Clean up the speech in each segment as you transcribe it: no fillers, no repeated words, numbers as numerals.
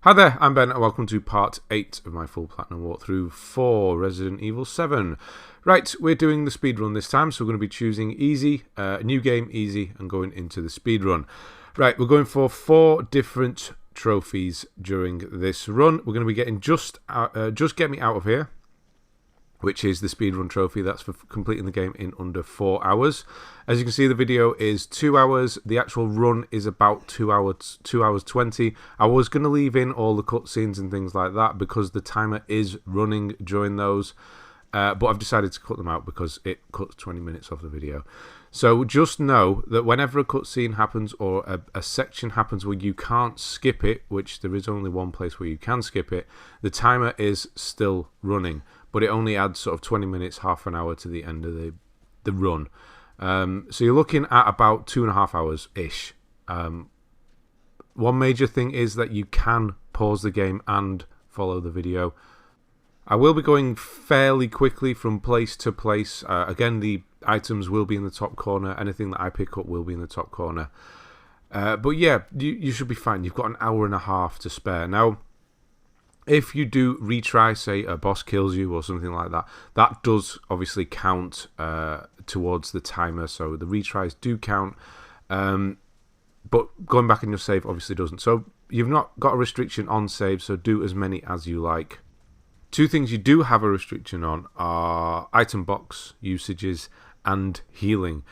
Hi there, I'm Ben and welcome to part 8 of my full platinum walkthrough for Resident Evil 7. Right, we're doing the speedrun this time, so we're going to be choosing easy, new game, easy, and going into the speedrun. Right, we're going for 4 different trophies during this run. We're going to be getting Just Get Me Out of Here, which is the speedrun trophy. That's for completing the game in under 4 hours. As you can see, the video is 2 hours. The actual run is about 2 hours 20. I was going to leave in all the cutscenes and things like that because the timer is running during those. But I've decided to cut them out because it cuts 20 minutes off the video. So just know that whenever a cutscene happens or a section happens where you can't skip it, which there is only one place where you can skip it, the timer is still running. But it only adds sort of 20 minutes, half an hour to the end of the run. So you're looking at about 2.5 hours-ish. One major thing is that you can pause the game and follow the video. I will be going fairly quickly from place to place. Again, the items will be in the top corner. Anything that I pick up will be in the top corner. But yeah, you should be fine. You've got an hour and a half to spare. Now, if you do retry, say a boss kills you or something like that, that does obviously count towards the timer. So the retries do count. But going back in your save obviously doesn't. So you've not got a restriction on save, so do as many as you like. 2 things you do have a restriction on are item box usages and healing.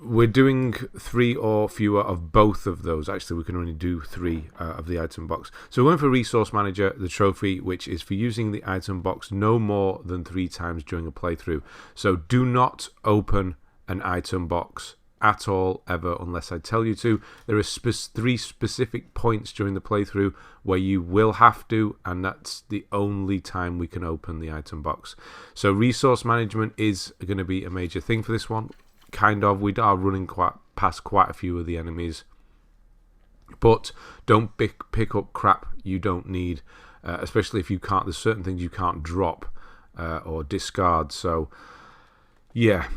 We're doing 3 or fewer of both of those. Actually, we can only do 3 of the item box. So we're going for Resource Manager, the trophy, which is for using the item box no more than 3 times during a playthrough. So do not open an item box at all, ever, unless I tell you to. There are 3 specific points during the playthrough where you will have to, and that's the only time we can open the item box. So Resource Management is going to be a major thing for this one. Kind of, we are running past quite a few of the enemies, but don't pick up crap you don't need, especially if you can't. There's certain things you can't drop or discard. So yeah,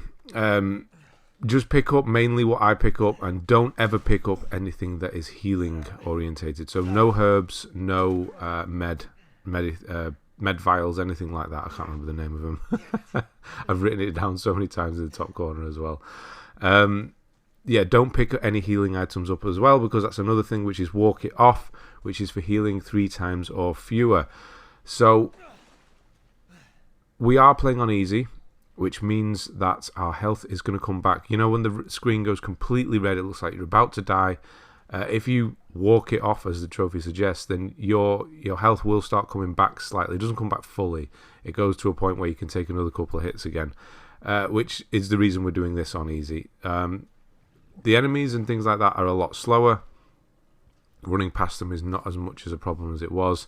just pick up mainly what I pick up, and don't ever pick up anything that is healing orientated. So no herbs, no med vials, anything like that. I can't remember the name of them. I've written it down so many times in the top corner as well. Yeah, don't pick any healing items up as well, because that's another thing, which is walk it off, which is for healing 3 times or fewer. So we are playing on easy, which means that our health is going to come back. You know, when the screen goes completely red, it looks like you're about to die. If you walk it off, as the trophy suggests, then your health will start coming back slightly. It doesn't come back fully. It goes to a point where you can take another couple of hits again, which is the reason we're doing this on easy. The enemies and things like that are a lot slower. Running past them is not as much as a problem as it was.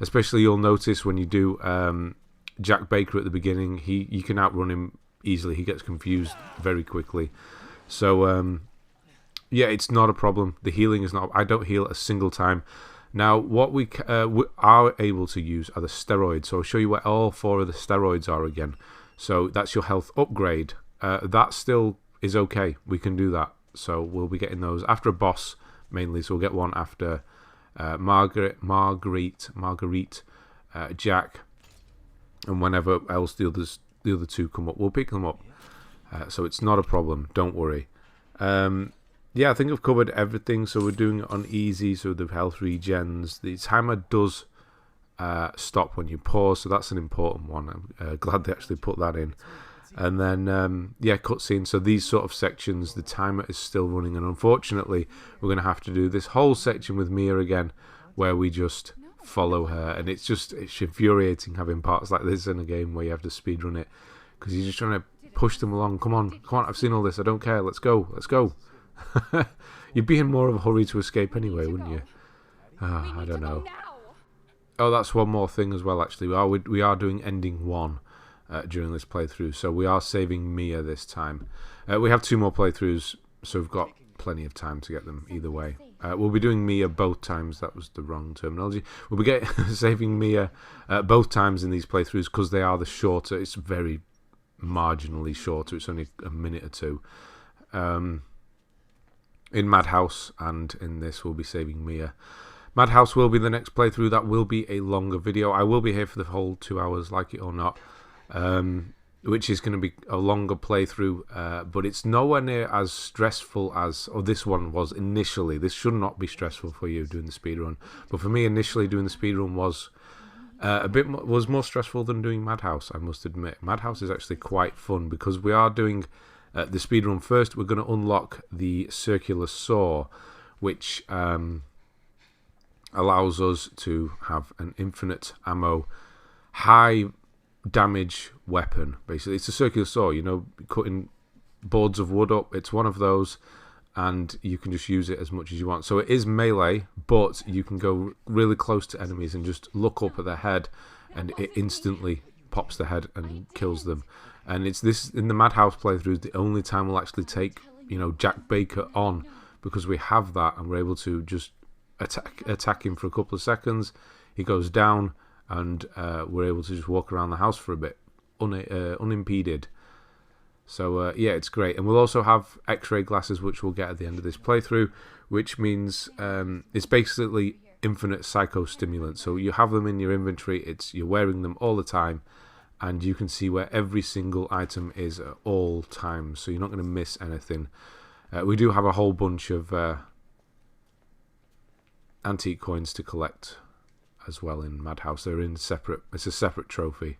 Especially, you'll notice when you do Jack Baker at the beginning, you can outrun him easily. He gets confused very quickly. So yeah, it's not a problem. The healing is not. I don't heal a single time. Now, what we are able to use are the steroids. So I'll show you where all 4 of the steroids are again. So that's your health upgrade. That still is okay. We can do that. So we'll be getting those after a boss mainly. So we'll get one after Marguerite, Jack, and whenever else the other 2 come up, we'll pick them up. So it's not a problem. Don't worry. Yeah, I think I've covered everything. So we're doing it on easy, so the health regens. The timer does stop when you pause, so that's an important one. I'm glad they actually put that in. And then, yeah, cutscene. So these sort of sections, the timer is still running, and unfortunately, we're going to have to do this whole section with Mia again, where we just follow her. And it's infuriating having parts like this in a game where you have to speedrun it, because you're just trying to push them along. Come on, I've seen all this. I don't care. Let's go. You'd be in more of a hurry to escape anyway, wouldn't you? I don't know. Oh, that's one more thing as well, actually. We are doing ending 1 during this playthrough, so we are saving Mia this time. We have 2 more playthroughs, so we've got plenty of time to get them either way. We'll be doing Mia both times. That was the wrong terminology. We'll be saving Mia both times in these playthroughs, because they are the shorter. It's very marginally shorter. It's only a minute or 2. In Madhouse and in this, we'll be saving Mia. Madhouse will be the next playthrough. That will be a longer video. I will be here for the whole 2 hours, like it or not, which is going to be a longer playthrough, but it's nowhere near as stressful as this one was initially. This should not be stressful for you doing the speedrun, but for me initially doing the speedrun was was more stressful than doing Madhouse, I must admit. Madhouse is actually quite fun because we are doing the speedrun first. We're going to unlock the circular saw, which allows us to have an infinite ammo, high damage weapon. Basically, it's a circular saw, you know, cutting boards of wood up. It's one of those, and you can just use it as much as you want. So it is melee, but you can go really close to enemies and just look up at their head, and it instantly pops the head and kills them. And it's this in the Madhouse playthrough, the only time we'll actually take, you know, Jack Baker on, because we have that and we're able to just attack him for a couple of seconds. He goes down, and we're able to just walk around the house for a bit unimpeded. So yeah, it's great. And we'll also have x-ray glasses, which we'll get at the end of this playthrough, which means it's basically infinite psychostimulant. So you have them in your inventory, you're wearing them all the time, and you can see where every single item is at all times, so you're not going to miss anything. We do have a whole bunch of antique coins to collect as well in Madhouse. They're in separate. It's a separate trophy.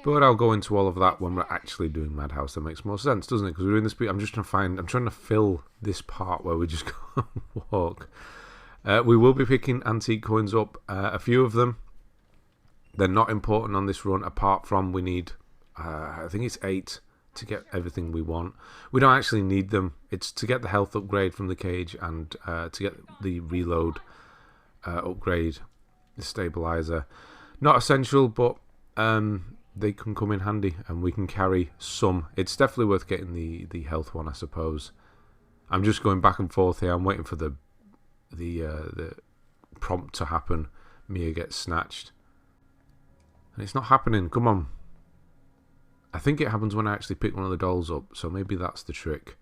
But I'll go into all of that when we're actually doing Madhouse. That makes more sense, doesn't it? Because we're doing this. I'm trying to fill this part where we just go and walk. We will be picking antique coins up. A few of them. They're not important on this run, apart from we need, I think it's 8 to get everything we want. We don't actually need them. It's to get the health upgrade from the cage and to get the reload upgrade, the stabilizer. Not essential, but they can come in handy, and we can carry some. It's definitely worth getting the health one, I suppose. I'm just going back and forth here. I'm waiting for the prompt to happen. Mia gets snatched. And it's not happening. Come on. I think it happens when I actually pick one of the dolls up, so maybe that's the trick.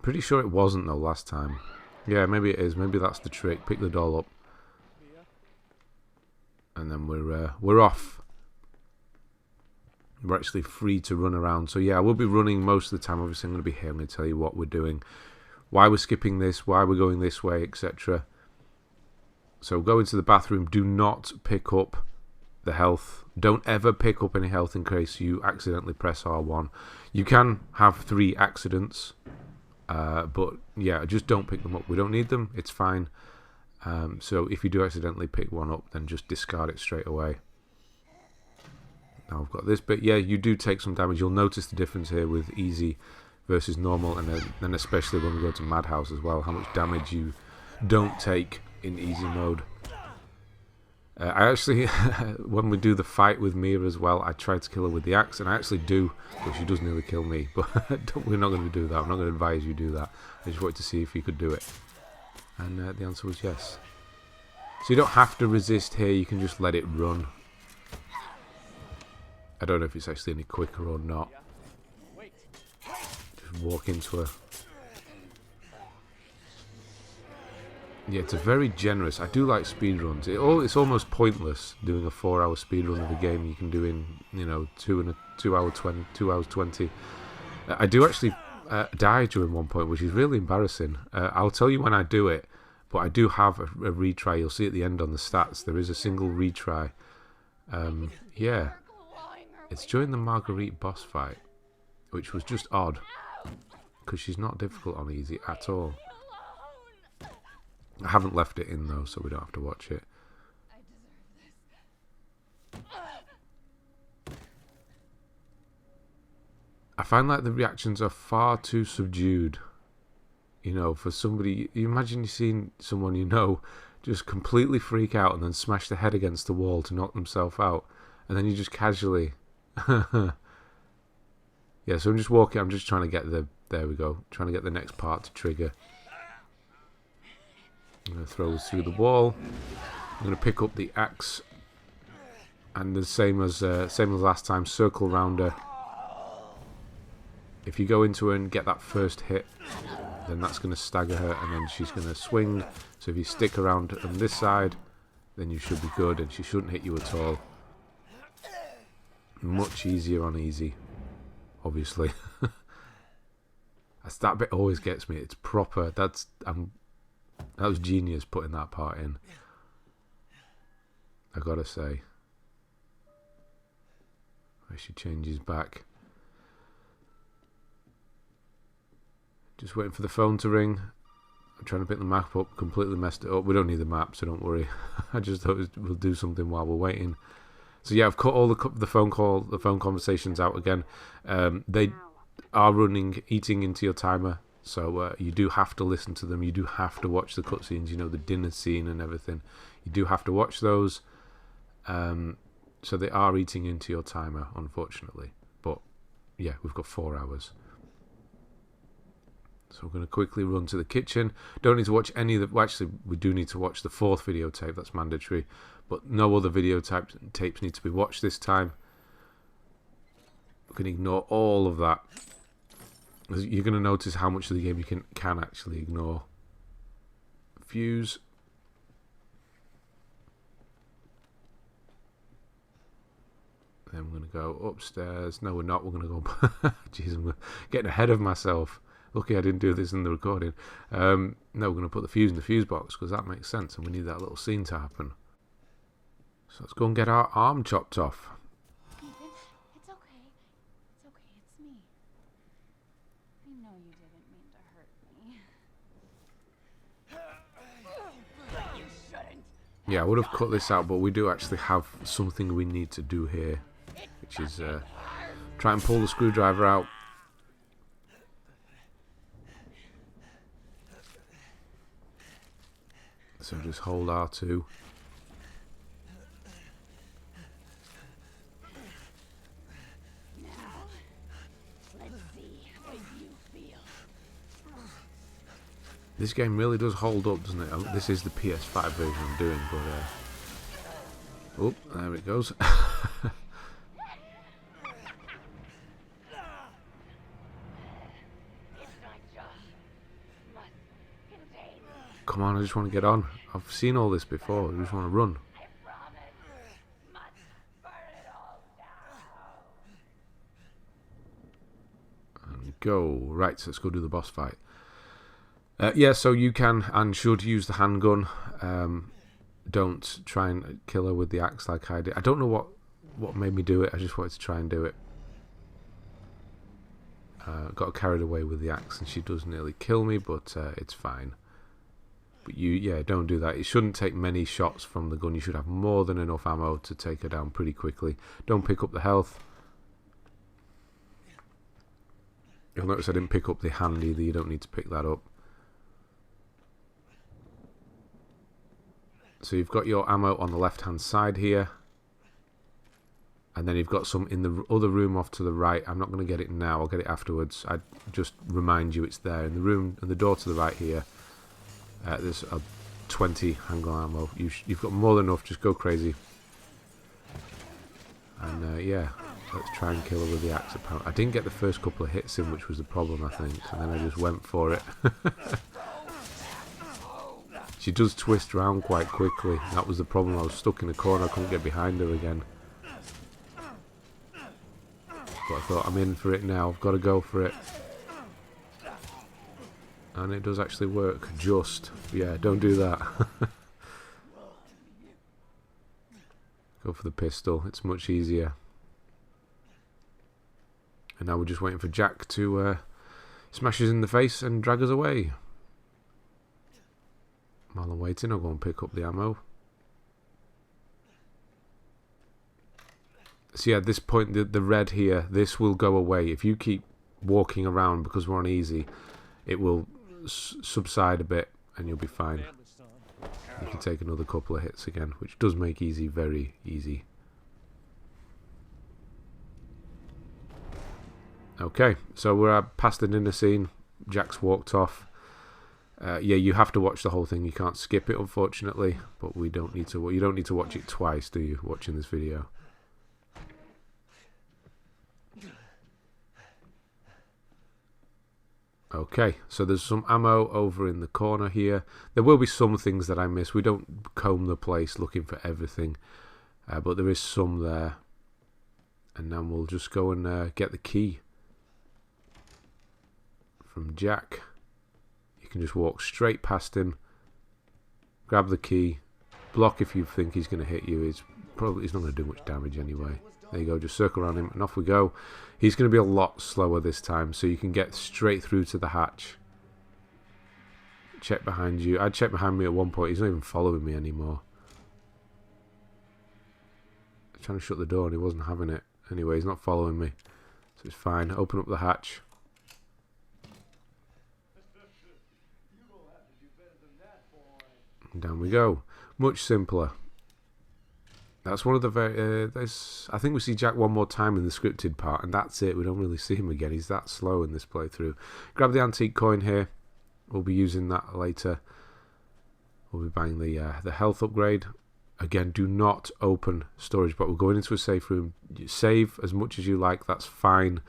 Pretty sure it wasn't though last time. Yeah, maybe it is. Maybe that's the trick. Pick the doll up, and then we're off. We're actually free to run around. So yeah, I will be running most of the time. Obviously, I'm going to be here. I'm going to tell you what we're doing, why we're skipping this, why we're going this way, etc. So go into the bathroom. Do not pick up the health. Don't ever pick up any health in case you accidentally press R1. You can have 3 accidents, but yeah, just don't pick them up. We don't need them. It's fine. So if you do accidentally pick one up, then just discard it straight away. Now I've got this bit. Yeah, you do take some damage. You'll notice the difference here with easy versus normal, and then especially when we go to Madhouse as well, how much damage you don't take in easy mode. I actually, when we do the fight with Mia as well, I try to kill her with the axe, and I actually do, but she does nearly kill me. But we're not going to do that. I'm not going to advise you do that. I just wanted to see if you could do it. And the answer was yes. So you don't have to resist here, you can just let it run. I don't know if it's actually any quicker or not. Just walk into her. Yeah, it's a very generous. I do like speedruns. It's almost pointless doing a 4-hour speedrun of a game you can do in, you know, 2 hours 20. I do actually die during one point, which is really embarrassing. I'll tell you when I do it, but I do have a retry. You'll see at the end on the stats there is a single retry. Yeah, it's during the Marguerite boss fight, which was just odd because she's not difficult on easy at all. I haven't left it in though, so we don't have to watch it. I find like the reactions are far too subdued. You know, for somebody, you imagine you seeing someone you know just completely freak out and then smash their head against the wall to knock themselves out, and then you just casually. Yeah, so I'm just walking. I'm just trying to get there we go. Trying to get the next part to trigger. I'm going to throw this through the wall. I'm going to pick up the axe, and the same as last time, circle round her. If you go into her and get that first hit, then that's going to stagger her, and then she's going to swing. So if you stick around on this side, then you should be good, and she shouldn't hit you at all. Much easier on easy, obviously. That bit always gets me. It's proper. That was genius putting that part in, I gotta say. Where she changes back. Just waiting for the phone to ring. I'm trying to pick the map up. Completely messed it up. We don't need the map, so don't worry. I just thought we'll do something while we're waiting. So yeah, I've cut all the phone conversations out again. They are eating into your timer, so you do have to listen to them. You do have to watch the cutscenes. You know, the dinner scene and everything. You do have to watch those. So they are eating into your timer, unfortunately. But yeah, we've got 4 hours. So we're going to quickly run to the kitchen. Don't need to watch any of the... Well, actually, we do need to watch the 4th videotape. That's mandatory. But no other videotapes need to be watched this time. We can ignore all of that. You're going to notice how much of the game you can actually ignore. Fuse. Then we're going to go upstairs. No, we're not. We're going to go... Jeez, I'm getting ahead of myself. Lucky I didn't do this in the recording. No, we're going to put the fuse in the fuse box because that makes sense, and we need that little scene to happen. So let's go and get our arm chopped off. Ethan, it's okay. It's okay, it's me. I know you didn't mean to hurt me. You shouldn't. Yeah, I would have cut this out, but we do actually have something we need to do here, which is try and pull the screwdriver out. So just hold R2. Now, let's see how you feel. This game really does hold up, doesn't it? This is the PS5 version I'm doing, but oh, there it goes. Come on, I just want to get on. I've seen all this before. I just want to run. And go. Right, so let's go do the boss fight. Yeah, so you can and should use the handgun. Don't try and kill her with the axe like I did. I don't know what made me do it. I just wanted to try and do it. Got carried away with the axe, and she does nearly kill me, but it's fine. But yeah, don't do that. It shouldn't take many shots from the gun. You should have more than enough ammo to take her down pretty quickly. Don't pick up the health. You'll notice I didn't pick up the hand either. You don't need to pick that up. So you've got your ammo on the left hand side here. And then you've got some in the other room off to the right. I'm not going to get it now. I'll get it afterwards. I just remind you it's there in the room and the door to the right here. There's a 20 handgun ammo. You've got more than enough. Just go crazy. And yeah, let's try and kill her with the axe. I didn't get the first couple of hits in, which was the problem, I think. And then I just went for it. She does twist around quite quickly. That was the problem. I was stuck in a corner. I couldn't get behind her again. But I thought, I'm in for it now. I've got to go for it. And it does actually work, just. Yeah, don't do that. Go for the pistol, it's much easier. And now we're just waiting for Jack to smash us in the face and drag us away. While I'm waiting, I'll go and pick up the ammo. So yeah, at this point, the red here, this will go away. If you keep walking around because we're on easy, it will subside a bit and you'll be fine. You can take another couple of hits again, which does make easy very easy. Okay, so we're past the dinner scene. Jack's walked off. Yeah, you have to watch the whole thing. You can't skip it, unfortunately. But we don't need to. You don't need to watch it twice, do you? Watching this video. Okay, so there's some ammo over in the corner here. There will be some things that I miss. We don't comb the place looking for everything, but there is some there. And then we'll just go and get the key from Jack. You can just walk straight past him, grab the key, block if you think he's going to hit you. He's not going to do much damage anyway. There you go, just circle around him and off we go. He's going to be a lot slower this time, so you can get straight through to the hatch. Check behind you. I checked behind me at one point. He's not even following me anymore. I'm trying to shut the door and he wasn't having it. Anyway, he's not following me, so it's fine. Open up the hatch. And down we go. Much simpler. That's one of the very... I think we see Jack one more time in the scripted part, and that's it. We don't really see him again. He's that slow in this playthrough. Grab the antique coin here. We'll be using that later. We'll be buying the health upgrade. Again, do not open storage, but we're going into a safe room. You save as much as you like, that's fine.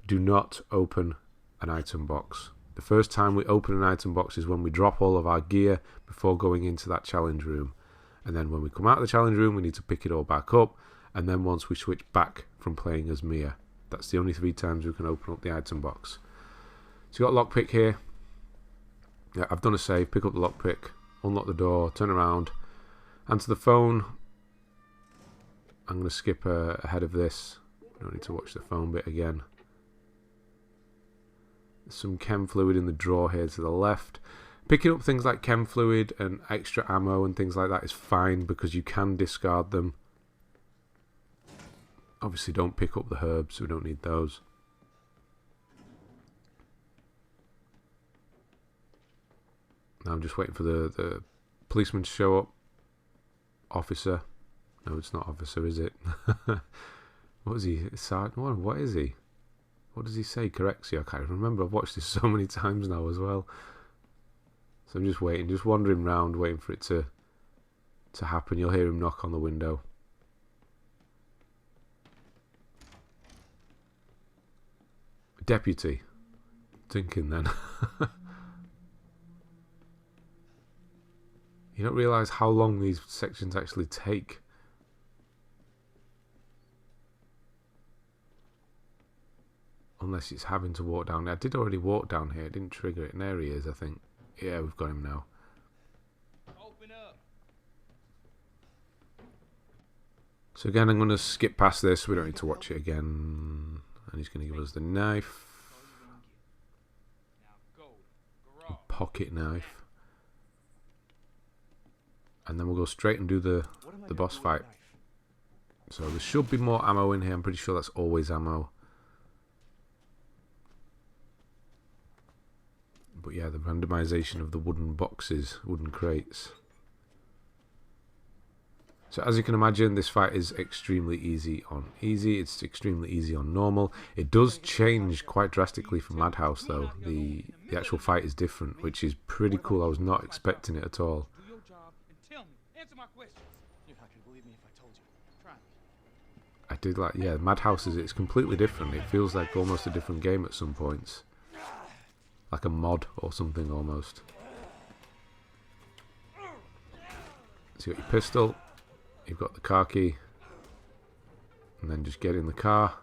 Do not open an item box. The first time we open an item box is when we drop all of our gear before going into that challenge room. And then when we come out of the challenge room, we need to pick it all back up. And then once we switch back from playing as Mia, that's the only 3 times we can open up the item box. So you've got lockpick here. Yeah, I've done a save. Pick up the lockpick, unlock the door, turn around, answer the phone. I'm going to skip ahead of this. I don't need to watch the phone bit again. There's some chem fluid in the drawer here to the left. Picking up things like chem fluid and extra ammo and things like that is fine because you can discard them. Obviously don't pick up the herbs, we don't need those. Now I'm just waiting for the policeman to show up. Officer. No, it's not officer, is it? What is he? Sergeant? What is he? What does he say? Corrects you. I can't remember. I've watched this so many times now as well. So I'm just waiting, just wandering around, waiting for it to happen. You'll hear him knock on the window. Deputy. Thinking then. You don't realise how long these sections actually take. Unless it's having to walk down there. I did already walk down here. It didn't trigger it. And there he is, I think. Yeah, we've got him now. Open up. So again, I'm going to skip past this. We don't need to watch it again. And he's going to give us the knife. A pocket knife. And then we'll go straight and do the boss fight. So there should be more ammo in here. I'm pretty sure that's always ammo. But yeah, the randomization of the wooden boxes, wooden crates. So as you can imagine, this fight is extremely easy on easy. It's extremely easy on normal. It does change quite drastically from Madhouse though. The actual fight is different, which is pretty cool. I was not expecting it at all. Do your job and tell me. Answer my questions. You're not gonna believe me if I told you. Try me. I did like, yeah, Madhouse it's completely different. It feels like almost a different game at some points. Like a mod or something almost. So you got your pistol, you've got the car key, and then just get in the car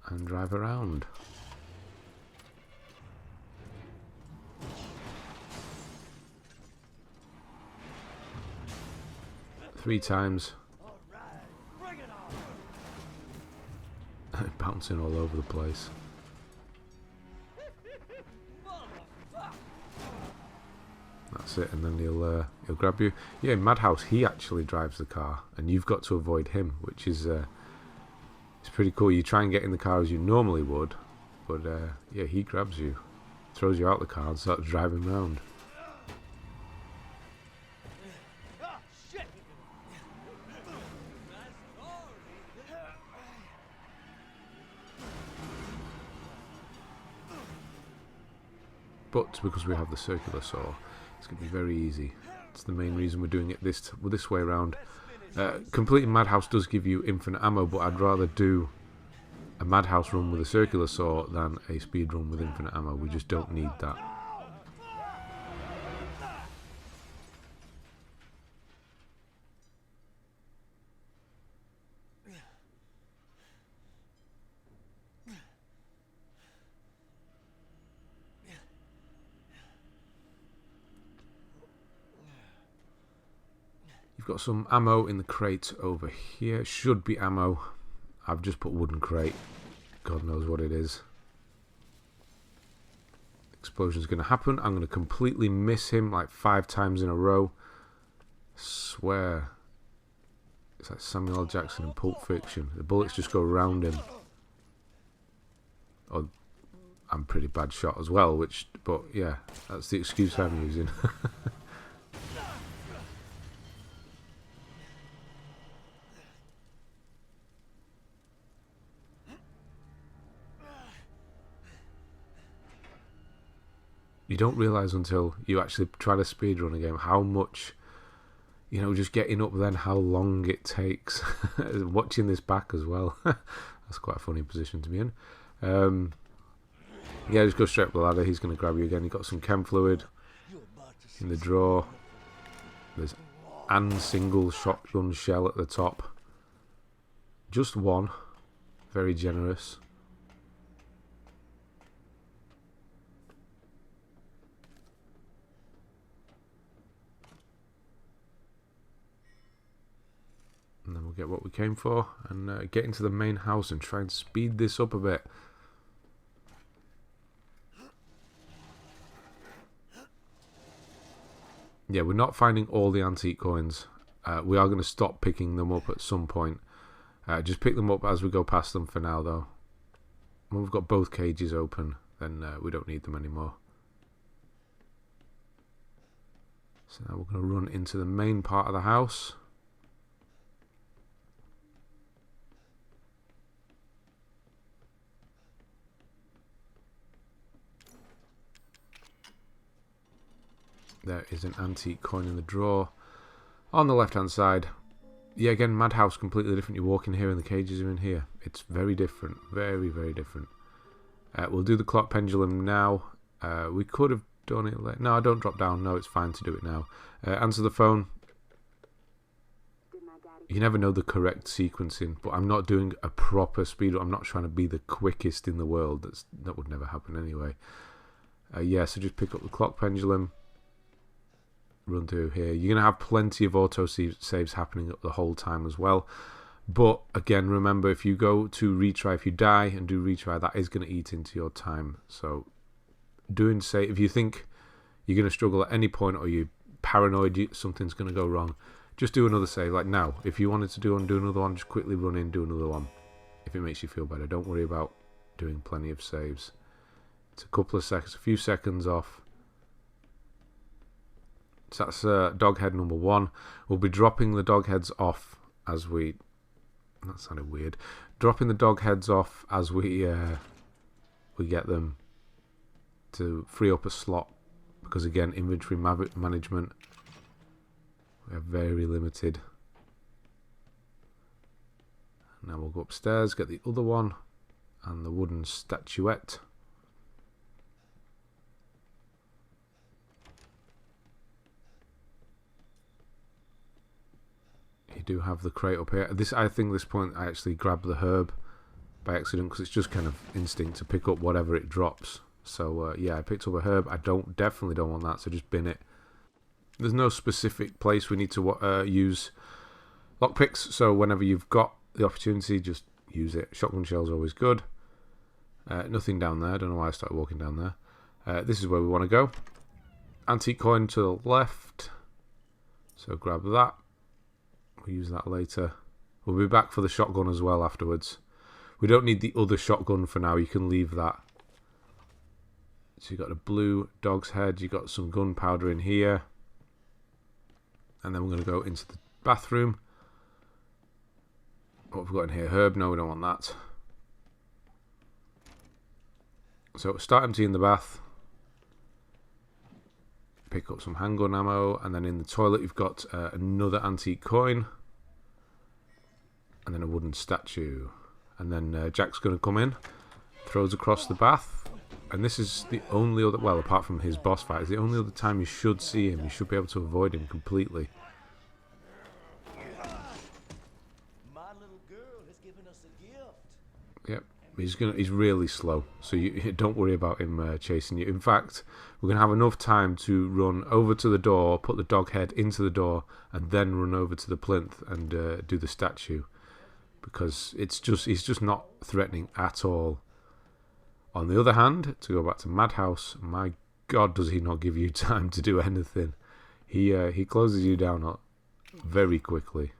and drive around. Three times. Bouncing all over the place. That's it, and then he'll grab you. Yeah, in Madhouse he actually drives the car, and you've got to avoid him, which is it's pretty cool. You try and get in the car as you normally would, but yeah, he grabs you, throws you out the car, and starts driving around. But because we have the circular saw, it's going to be very easy. It's the main reason we're doing it this way around. Completing Madhouse does give you infinite ammo, but I'd rather do a madhouse run with a circular saw than a speed run with infinite ammo. We just don't need that. You've got some ammo in the crate over here. Should be ammo. I've just put wooden crate. God knows what it is. Explosion's going to happen. I'm going to completely miss him like 5 times in a row. Swear. It's like Samuel L. Jackson in Pulp Fiction. The bullets just go around him. Oh, I'm a pretty bad shot as well, but yeah, that's the excuse I'm using. You don't realise until you actually try to speedrun a game how much, you know, just getting up then, how long it takes. Watching this back as well. That's quite a funny position to be in. Yeah, just go straight up the ladder. He's going to grab you again. You've got some chem fluid in the drawer. There's an single shotgun shell at the top. Just one. Very generous. And then we'll get what we came for and get into the main house and try and speed this up a bit. Yeah, we're not finding all the antique coins. We are going to stop picking them up at some point. Just pick them up as we go past them for now, though. When we've got both cages open, then we don't need them anymore. So now we're going to run into the main part of the house. There is an antique coin in the drawer. On the left hand side, yeah, again, madhouse completely different. You walk in here and the cages are in here. It's very different. Very, very different. We'll do the clock pendulum now. We could have done it later. No, I don't drop down. No, it's fine to do it now. Answer the phone. You never know the correct sequencing, but I'm not doing a proper speed. I'm not trying to be the quickest in the world. That would never happen anyway. Yeah, so just pick up the clock pendulum. Run through here. You're going to have plenty of auto saves happening the whole time as well. But again, remember, if you go to retry, if you die and do retry, that is going to eat into your time. So doing save, if you think you're going to struggle at any point or you're paranoid something's going to go wrong, just do another save. Like now, if you wanted to do another one, just quickly run in, do another one. If it makes you feel better, don't worry about doing plenty of saves. It's a couple of seconds, a few seconds off. So that's dog head number 1. We'll be dropping the dog heads off as we... That sounded weird. Dropping the dog heads off as we get them to free up a slot. Because again, inventory management, we are very limited. Now we'll go upstairs, get the other one, and the wooden statuette. You do have the crate up here. I think this point I actually grabbed the herb by accident because it's just kind of instinct to pick up whatever it drops. So yeah, I picked up a herb. I definitely don't want that, so just bin it. There's no specific place we need to use lockpicks, so whenever you've got the opportunity, just use it. Shotgun shells are always good. Nothing down there. I don't know why I started walking down there. This is where we want to go. Antique coin to the left. So grab that. We'll use that later. We'll be back for the shotgun as well afterwards. We don't need the other shotgun for now. You can leave that. So you've got a blue dog's head. You've got some gunpowder in here. And then we're going to go into the bathroom. What have we got in here? Herb? No, we don't want that. So start emptying the bath. Pick up some handgun ammo. And then in the toilet you've got another antique coin. And then a wooden statue. And then Jack's going to come in, throws across the bath. And this is the only other, well, apart from his boss fight, it's the only other time you should see him. You should be able to avoid him completely. My little girl has given us a gift. Yep, he's really slow, so you don't worry about him chasing you. In fact, we're going to have enough time to run over to the door, put the dog head into the door, and then run over to the plinth and do the statue. Because he's just not threatening at all. On the other hand, to go back to Madhouse, my God, does he not give you time to do anything. He closes you down very quickly.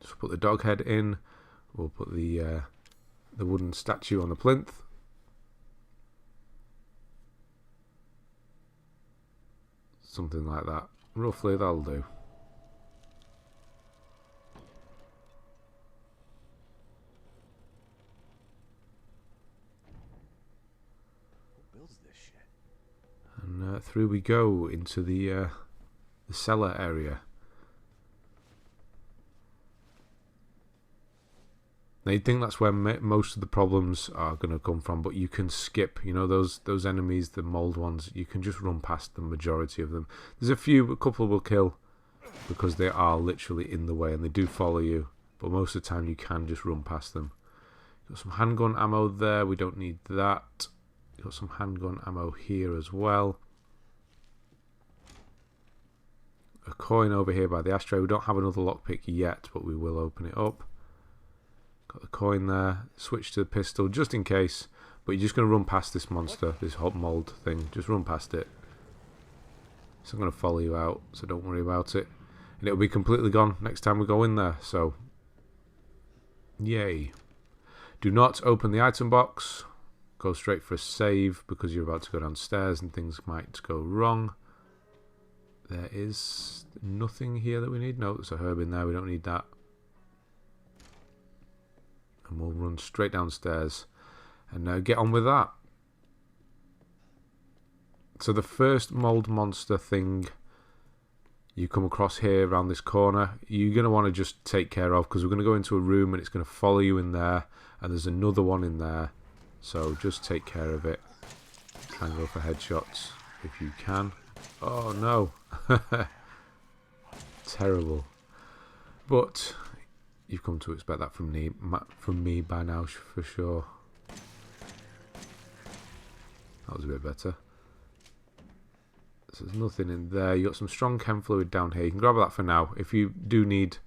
Just put the dog head in. We'll put the wooden statue on the plinth. Something like that. Roughly, that'll do. And through we go into the cellar area. Now you'd think that's where most of the problems are going to come from, but you can skip, you know, those enemies, the mold ones, you can just run past the majority of them. There's a couple will kill because they are literally in the way and they do follow you, but most of the time you can just run past them. Got some handgun ammo there, we don't need that. Got some handgun ammo here as well. A coin over here by the ashtray. We don't have another lockpick yet, but we will open it up. Got the coin there. Switch to the pistol just in case. But you're just going to run past this monster, this hot mold thing. Just run past it. It's not going to follow you out, so don't worry about it. And it'll be completely gone next time we go in there. So, yay. Do not open the item box. Go straight for a save because you're about to go downstairs and things might go wrong. There is nothing here that we need. No, there's a herb in there. We don't need that. And we'll run straight downstairs and get on with that. So the first mold monster thing you come across here around this corner, you're going to want to just take care of because we're going to go into a room and it's going to follow you in there. And there's another one in there. So just take care of it. Try and go for headshots if you can. Oh no. Terrible. But you've come to expect that from me by now for sure. That was a bit better. So there's nothing in there. You got some strong chem fluid down here. You can grab that for now. If you do need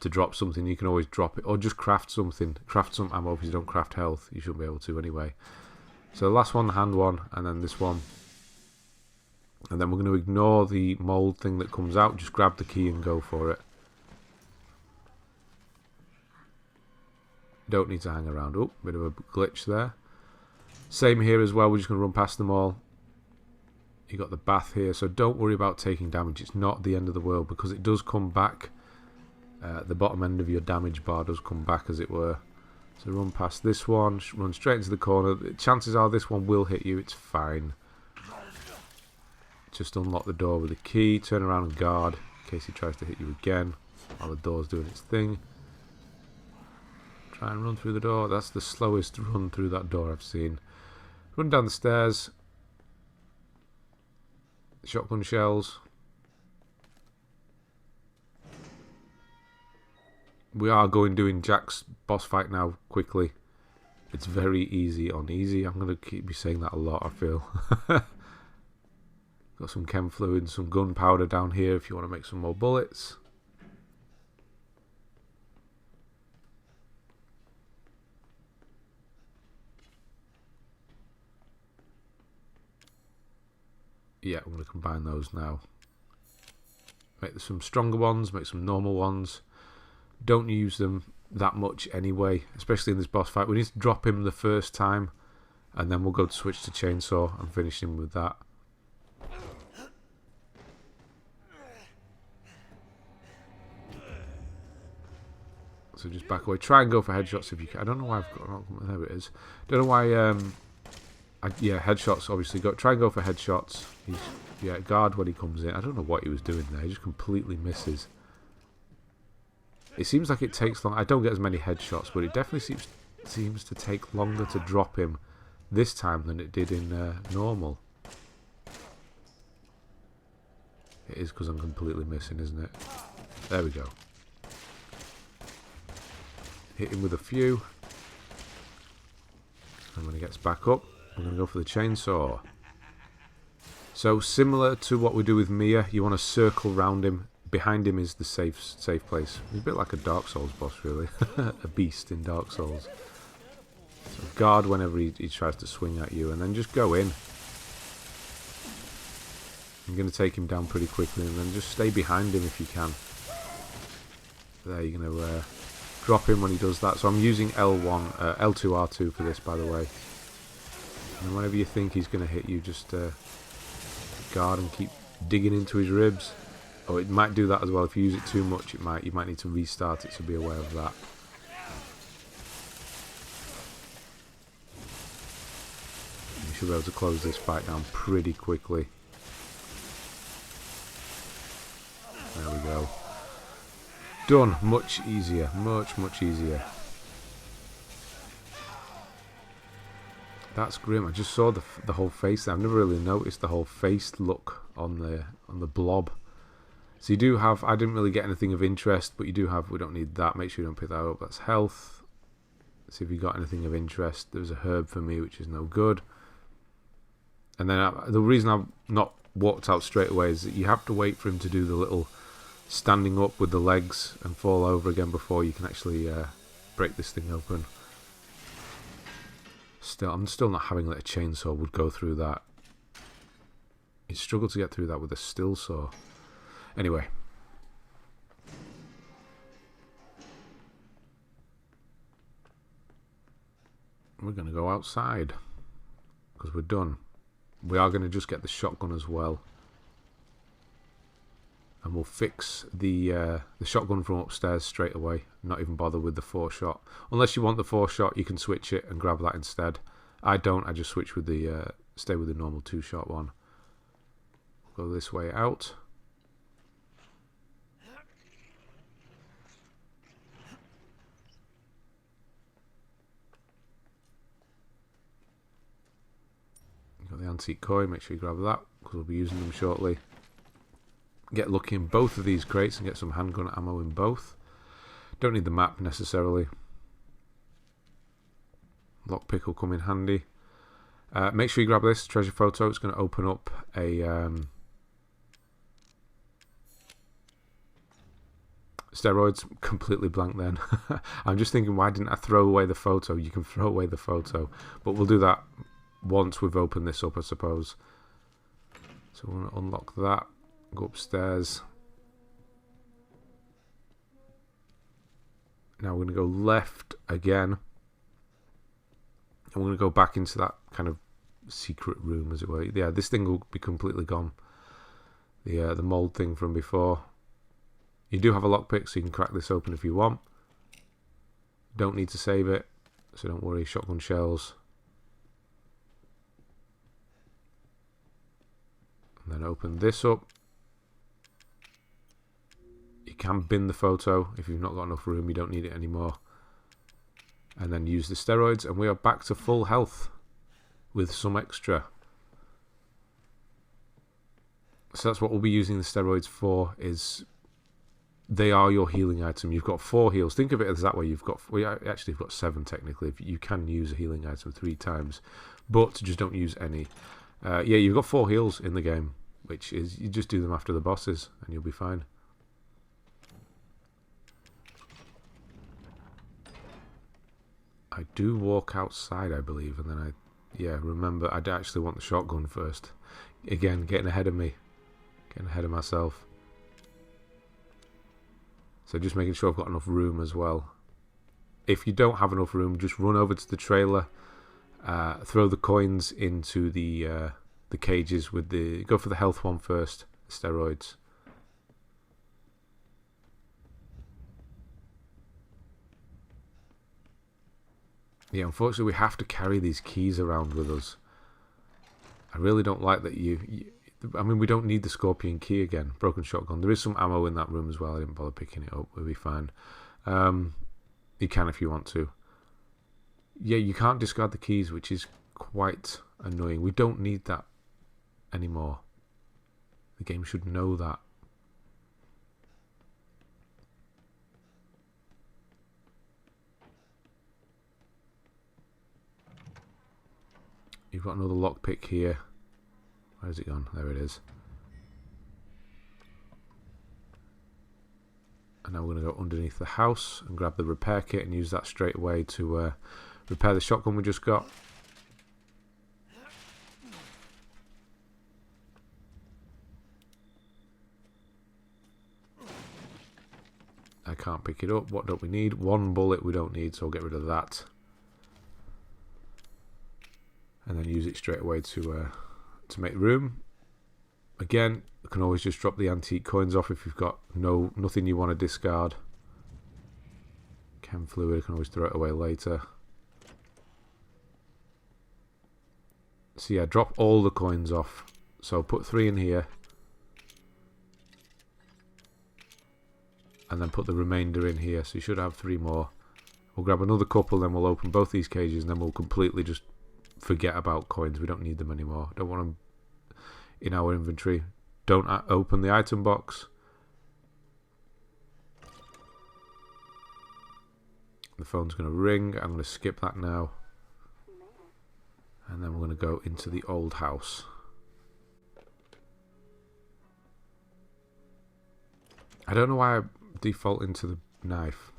to drop something, you can always drop it, or just craft something. Craft some ammo if you don't craft health. You should be able to anyway. So the last one, the hand one, and then this one. And then we're going to ignore the mold thing that comes out. Just grab the key and go for it. Don't need to hang around. Oh, bit of a glitch there. Same here as well. We're just going to run past them all. You got the bath here, so don't worry about taking damage. It's not the end of the world because it does come back. The bottom end of your damage bar does come back, as it were. So run past this one, run straight into the corner. Chances are this one will hit you. It's fine. Just unlock the door with a key. Turn around and guard in case he tries to hit you again while the door's doing its thing. Try and run through the door. That's the slowest run through that door I've seen. Run down the stairs. Shotgun shells. We are doing Jack's boss fight now quickly. It's very easy on easy. I'm going to keep saying that a lot, I feel. Got some chem fluid and some gunpowder down here if you want to make some more bullets. Yeah, I'm going to combine those now. Make some stronger ones, make some normal ones. Don't use them that much anyway, especially in this boss fight. We need to drop him the first time, and then we'll go to switch to chainsaw and finish him with that. So just back away. Try and go for headshots if you can. I don't know why I've got... There it is. Don't know why... yeah, headshots, obviously. Try and go for headshots. Guard when he comes in. I don't know what he was doing there. He just completely misses. It seems like it takes long. I don't get as many headshots, but it definitely seems to take longer to drop him this time than it did in normal. It is because I'm completely missing, isn't it? There we go. Hit him with a few. And when he gets back up, we're going to go for the chainsaw. So similar to what we do with Mia, you want to circle round him. Behind him is the safe place. He's a bit like a Dark Souls boss, really. A beast in Dark Souls. So guard whenever he tries to swing at you, and then just go in. I'm going to take him down pretty quickly, and then just stay behind him if you can. There, you're going to drop him when he does that. So I'm using L1, L2, R2 for this, by the way. And whenever you think he's going to hit you, just guard and keep digging into his ribs. Oh, it might do that as well. If you use it too much, you might need to restart it, so be aware of that. You should be able to close this fight down pretty quickly. There we go. Done. Much easier. Much easier. That's grim. I just saw the whole face there. I've never really noticed the whole face look on the blob. So you do have, I didn't really get anything of interest, but you do have, we don't need that. Make sure you don't pick that up. That's health. Let's see if you got anything of interest. There's a herb for me, which is no good. And then the reason I've not walked out straight away is that you have to wait for him to do the little standing up with the legs and fall over again before you can actually break this thing open. I'm still not having that a chainsaw would go through that. You'd struggle to get through that with a still saw. Anyway. We're going to go outside. Because we're done. We are going to just get the shotgun as well. And we'll fix the shotgun from upstairs straight away. Not even bother with the 4-shot. Unless you want the 4-shot, you can switch it and grab that instead. I don't. I just switch with the stay with the normal 2-shot one. Go this way out. Got the antique coin. Make sure you grab that because we'll be using them shortly. Get lucky in both of these crates and get some handgun ammo in both. Don't need the map necessarily. Lockpick will come in handy. Make sure you grab this treasure photo. It's going to open up a steroids. Completely blank then. I'm just thinking, why didn't I throw away the photo? You can throw away the photo, but we'll do that once we've opened this up, I suppose. So we're going to unlock that. Go upstairs. Now we're going to go left again. And we're going to go back into that kind of secret room, as it were. Yeah, this thing will be completely gone. The mold thing from before. You do have a lockpick, so you can crack this open if you want. Don't need to save it, so don't worry. Shotgun shells. And then open this up. You can bin the photo if you've not got enough room. You don't need it anymore. And then use the steroids, and we are back to full health with some extra. So that's what we'll be using the steroids for. Is they are your healing item. You've got 4 heals. Think of it as that way. You've got actually you've got 7 technically. You can use a healing item 3 times, but just don't use any. Yeah, you've got 4 heals in the game, which is you just do them after the bosses, and you'll be fine. I do walk outside, I believe, and then remember, I actually want the shotgun first. Again, getting ahead of me. Getting ahead of myself. So just making sure I've got enough room as well. If you don't have enough room, just run over to the trailer, throw the coins into the cages with the... Go for the health one first, steroids. Yeah, unfortunately we have to carry these keys around with us. I really don't like that I mean, we don't need the scorpion key again. Broken shotgun. There is some ammo in that room as well. I didn't bother picking it up. We'll be fine. You can if you want to. Yeah, you can't discard the keys, which is quite annoying. We don't need that anymore. The game should know that. You've got another lockpick here. Where's it gone? There it is. And now we're going to go underneath the house and grab the repair kit and use that straight away to repair the shotgun we just got. I can't pick it up. What don't we need? One bullet we don't need, so I'll get rid of that. And then use it straight away to make room. Again, you can always just drop the antique coins off if you've got nothing you want to discard. Chem fluid, you can always throw it away later. So yeah, drop all the coins off. So put 3 in here. And then put the remainder in here. So you should have 3 more. We'll grab another couple, then we'll open both these cages, and then we'll completely just forget about coins. We don't need them anymore. Don't want them in our inventory. Don't open the item box. The phone's going to ring. I'm going to skip that now. And then we're going to go into the old house. I don't know why I default into the knife.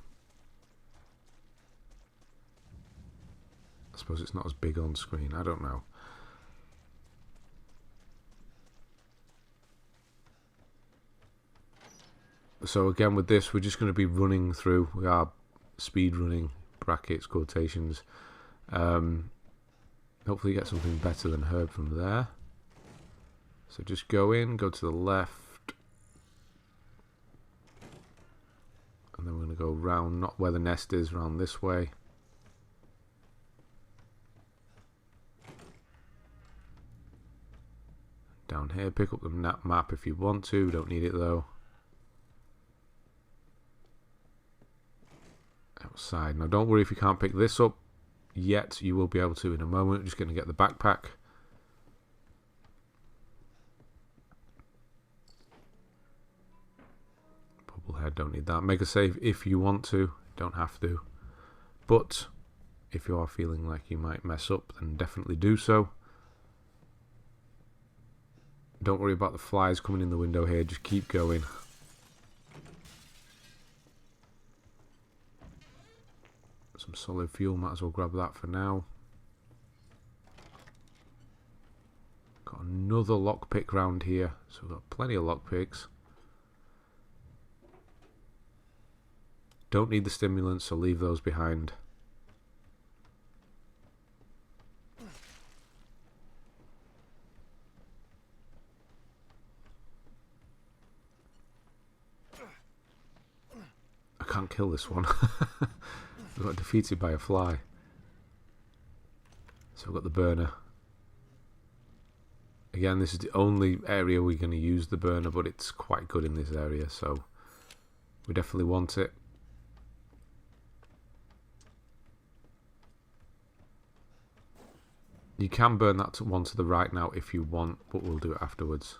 I suppose it's not as big on screen. I don't know. So again with this, we're just going to be running through. We are speed running, brackets, quotations. Hopefully get something better than Herb from there. So just go in, go to the left. And then we're going to go round, not where the nest is, round this way. Down here, pick up the map if you want to. Don't need it though. Outside. Now don't worry if you can't pick this up yet. You will be able to in a moment. Just going to get the backpack. Bubblehead, don't need that. Make a save if you want to. Don't have to. But if you are feeling like you might mess up, then definitely do so. Don't worry about the flies coming in the window here. Just keep going. Some solid fuel. Might as well grab that for now. Got another lockpick round here. So we've got plenty of lockpicks. Don't need the stimulants, so leave those behind. I can't kill this one. We got defeated by a fly. So we've got the burner. Again, this is the only area we're going to use the burner, but it's quite good in this area, so we definitely want it. You can burn that one to the right now if you want, but we'll do it afterwards.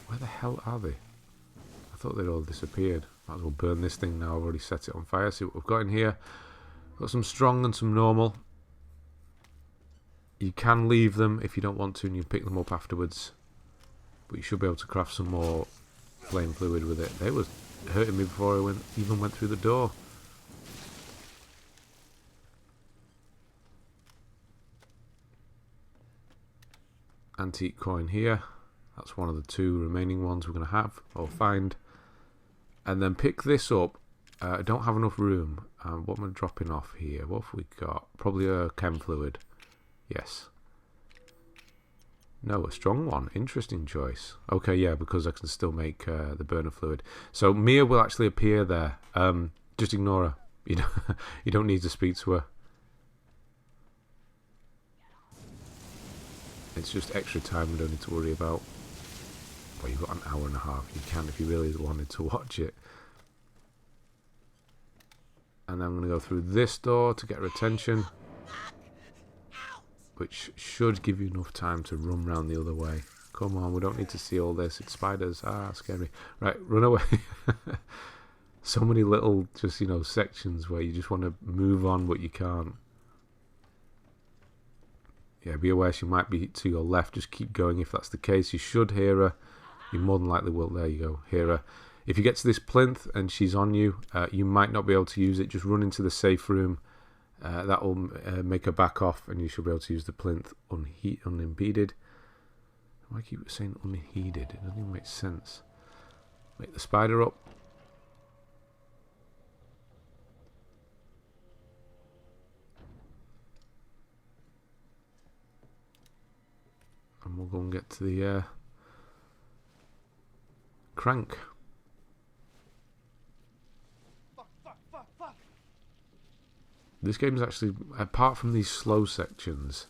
Where the hell are they? I thought they'd all disappeared. Might as well burn this thing now. I've already set it on fire. See what we've got in here. Got some strong and some normal. You can leave them if you don't want to, and you pick them up afterwards. But you should be able to craft some more flame fluid with it. They was hurting me before I even went through the door. Antique coin here. That's one of the 2 remaining ones we're going to have or find. And then pick this up. I don't have enough room. What am I dropping off here? What have we got? Probably a chem fluid. Yes. No, a strong one. Interesting choice. Okay, yeah, because I can still make the burner fluid. So Mia will actually appear there. Just ignore her. You don't need to speak to her. It's just extra time we don't need to worry about. Well, you've got an hour and a half. You can if you really wanted to watch it. And then I'm going to go through this door to get her attention, which should give you enough time to run round the other way. Come on, we don't need to see all this. It's spiders. Ah, scary. Right, run away. So many little, just, you know, sections where you just want to move on, but you can't. Yeah, be aware she might be to your left. Just keep going if that's the case. You should hear her. You more than likely will. There you go. Hear her. If you get to this plinth and she's on you, you might not be able to use it. Just run into the safe room. That will make her back off, and you should be able to use the plinth unimpeded. Why do I keep saying unheeded? It doesn't even make sense. Make the spider up. And we'll go and get to the crank. Fuck. This game is actually, apart from these slow sections,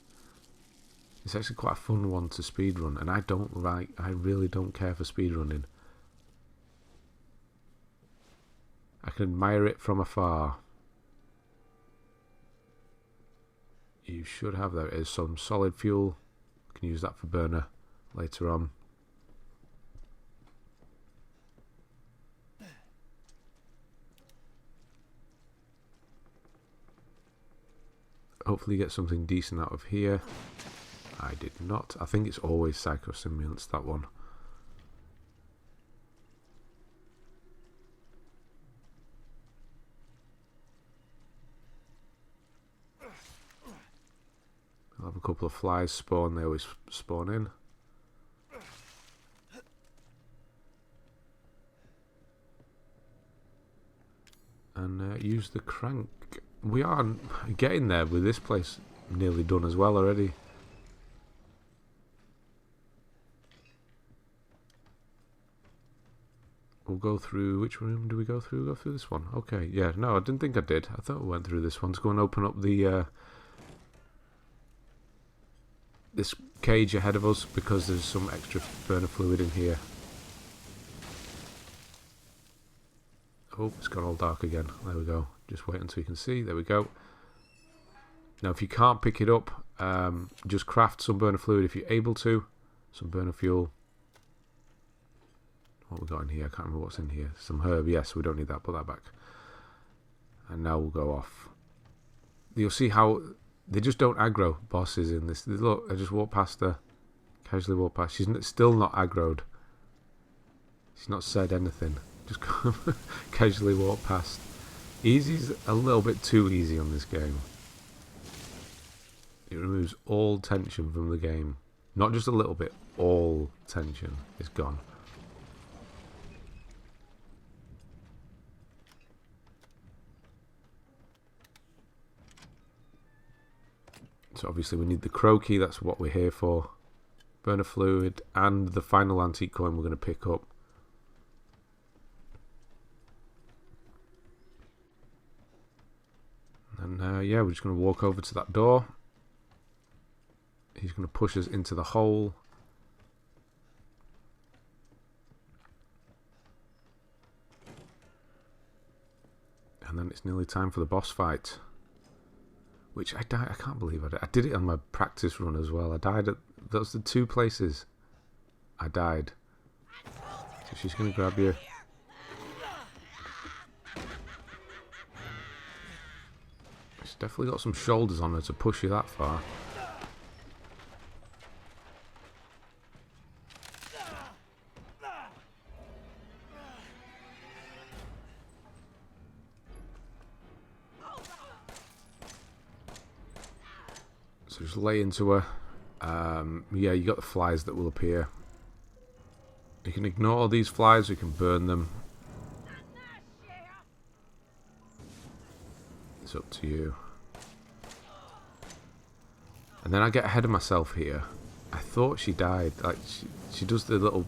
it's actually quite a fun one to speedrun, and I really don't care for speedrunning. I can admire it from afar. You should have, there it is, some solid fuel. You can use that for burner later on. Hopefully get something decent out of here. I did not. I think it's always psychostimulants, that one. I'll have a couple of flies spawn. They always spawn in. And use the crank. We are getting there with this place nearly done as well already. We'll go through, which room do we go through? Go through this one. Okay, yeah, no, I didn't think I did. I thought we went through this one. Let's go and open up the this cage ahead of us, because there's some extra burner fluid in here. Oh, it's gone all dark again. There we go. Just wait until you can see. There we go. Now, if you can't pick it up, just craft some burner fluid if you're able to. Some burner fuel. What we got in here? I can't remember what's in here. Some herb. Yes, we don't need that. Put that back. And now we'll go off. You'll see how they just don't aggro bosses in this. Look, I just walked past her. Casually walked past. She's still not aggroed. She's not said anything. Just casually walk past. Easy's a little bit too easy on this game. It removes all tension from the game. Not just a little bit. All tension is gone. So obviously we need the crow key. That's what we're here for. Burner fluid and the final antique coin we're going to pick up. And yeah, we're just going to walk over to that door. He's going to push us into the hole. And then it's nearly time for the boss fight. Which I can't believe I did. I did it on my practice run as well. I died at, those are the two places I died. So she's going to grab you. She's definitely got some shoulders on her to push you that far. So just lay into her. Yeah, you got the flies that will appear. You can ignore these flies, you can burn them. It's up to you. And then I get ahead of myself here. I thought she died. Like she does the little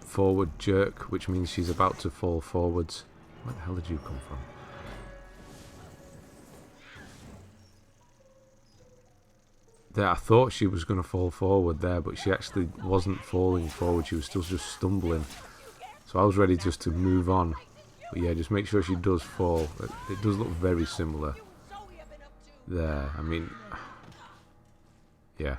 forward jerk, which means she's about to fall forwards. Where the hell did you come from? there. I thought she was going to fall forward there, but she actually wasn't falling forward. She was still just stumbling. So I was ready just to move on. But yeah, just make sure she does fall. It does look very similar there. I mean, yeah.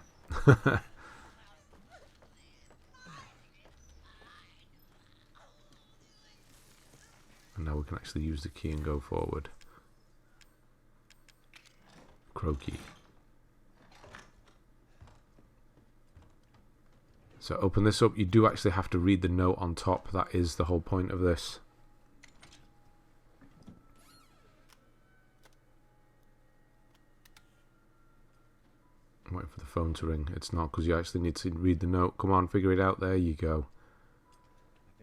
And now we can actually use the key and go forward. Croaky. So open this up. You do actually have to read the note on top. That is the whole point of this. I'm waiting for the phone to ring. It's not, because you actually need to read the note. Come on, figure it out. There you go.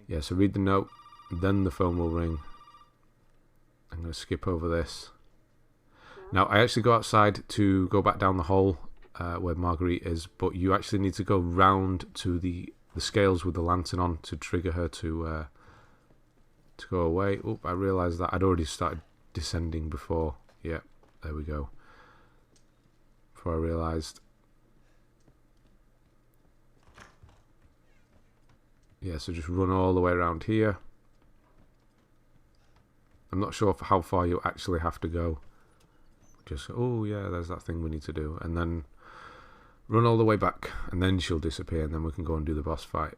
Yeah, so read the note, then the phone will ring. I'm going to skip over this. Now, I actually go outside to go back down the hole where Marguerite is, but you actually need to go round to the scales with the lantern on to trigger her to go away. Oh, I realised that I'd already started descending before. Yeah, there we go. Before I realised. Yeah, so just run all the way around here. I'm not sure how far you actually have to go. Just, oh yeah, there's that thing we need to do. And then run all the way back. And then she'll disappear. And then we can go and do the boss fight.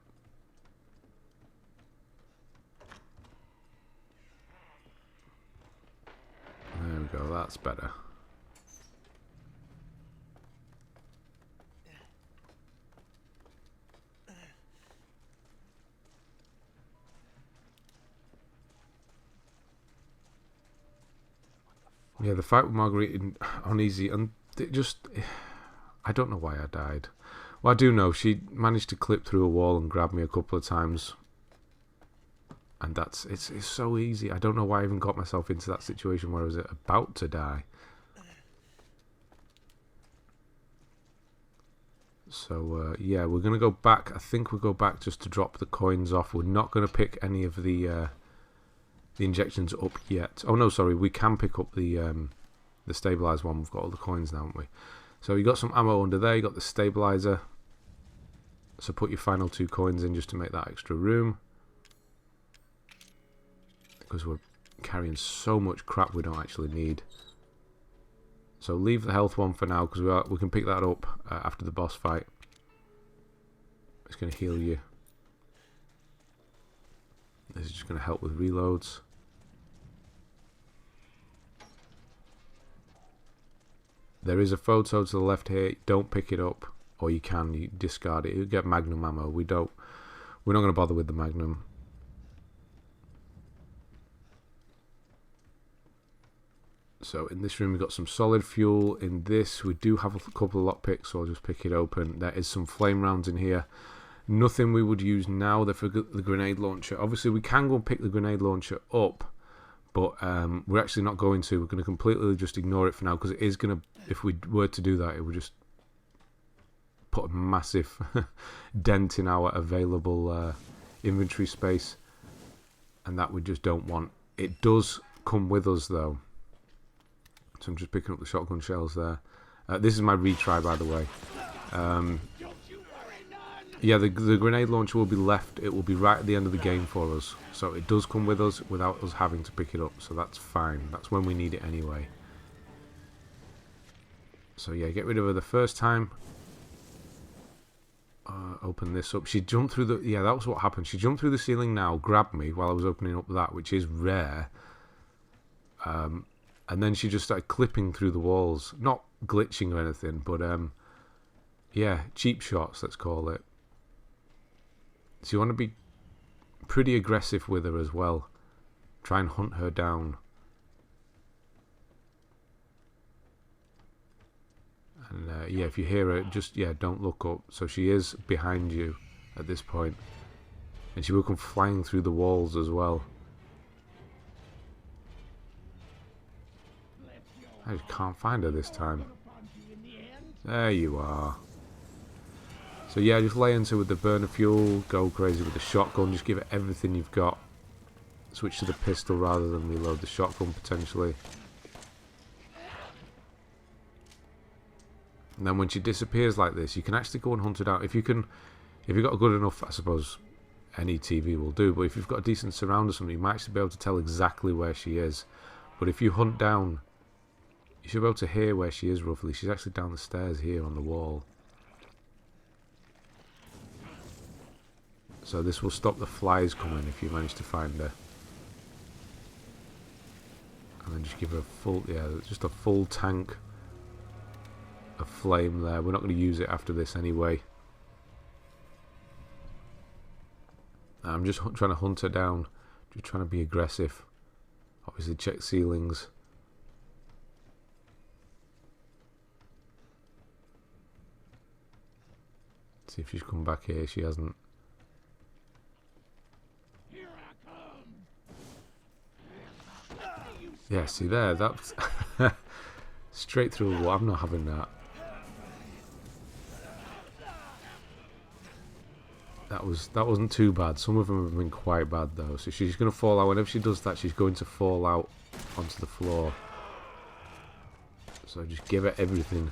There we go, that's better. Yeah, the fight with Marguerite on easy, and it just, I don't know why I died. Well, I do know, she managed to clip through a wall and grab me a couple of times. And that's, it's so easy. I don't know why I even got myself into that situation where I was about to die. So, yeah, we're going to go back. I think we'll go back just to drop the coins off. We're not going to pick any of the injections up yet. Oh no, sorry, we can pick up the stabilized one. We've got all the coins now, haven't we? So you got some ammo under there. You got the stabilizer. So put your final 2 coins in just to make that extra room, because we're carrying so much crap we don't actually need. So leave the health one for now, because we can pick that up after the boss fight. It's going to heal you. This is just going to help with reloads. There is a photo to the left here. Don't pick it up, or you can. You discard it. You get Magnum ammo. We're not going to bother with the Magnum. So in this room we've got some solid fuel. In this we do have a couple of lockpicks, so I'll just pick it open. There is some flame rounds in here. Nothing we would use now. They're for the grenade launcher. Obviously we can go and pick the grenade launcher up, but we're actually not going to. We're going to completely just ignore it for now, because it is going to, if we were to do that, it would just put a massive dent in our available inventory space, and that we just don't want. It does come with us though. So I'm just picking up the shotgun shells there. This is my retry, by the way. Yeah, the grenade launcher will be left. It will be right at the end of the game for us. So it does come with us without us having to pick it up. So that's fine. That's when we need it anyway. So yeah, get rid of her the first time. Open this up. She jumped through the... Yeah, that was what happened. She jumped through the ceiling now, grabbed me while I was opening up that, which is rare. And then she just started clipping through the walls. Not glitching or anything, but yeah, cheap shots, let's call it. So you want to be pretty aggressive with her as well. Try and hunt her down. And yeah, if you hear her, just, yeah, don't look up. So she is behind you at this point. And she will come flying through the walls as well. I just can't find her this time. There you are. So yeah, just lay into with the burner fuel, go crazy with the shotgun, just give it everything you've got. Switch to the pistol rather than reload the shotgun potentially. And then when she disappears like this, you can actually go and hunt her down. If you've got a good enough, I suppose any TV will do, but if you've got a decent surround or something, you might actually be able to tell exactly where she is. But if you hunt down, you should be able to hear where she is roughly. She's actually down the stairs here on the wall. So this will stop the flies coming if you manage to find her. And then just give her a full, just a full tank of flame there. We're not going to use it after this anyway. I'm just trying to hunt her down. Just trying to be aggressive. Obviously check ceilings. See if she's come back here. She hasn't. Yeah, see there, that's straight through the wall. I'm not having that. That wasn't too bad. Some of them have been quite bad though. So she's going to fall out. Whenever she does that, she's going to fall out onto the floor. So just give her everything.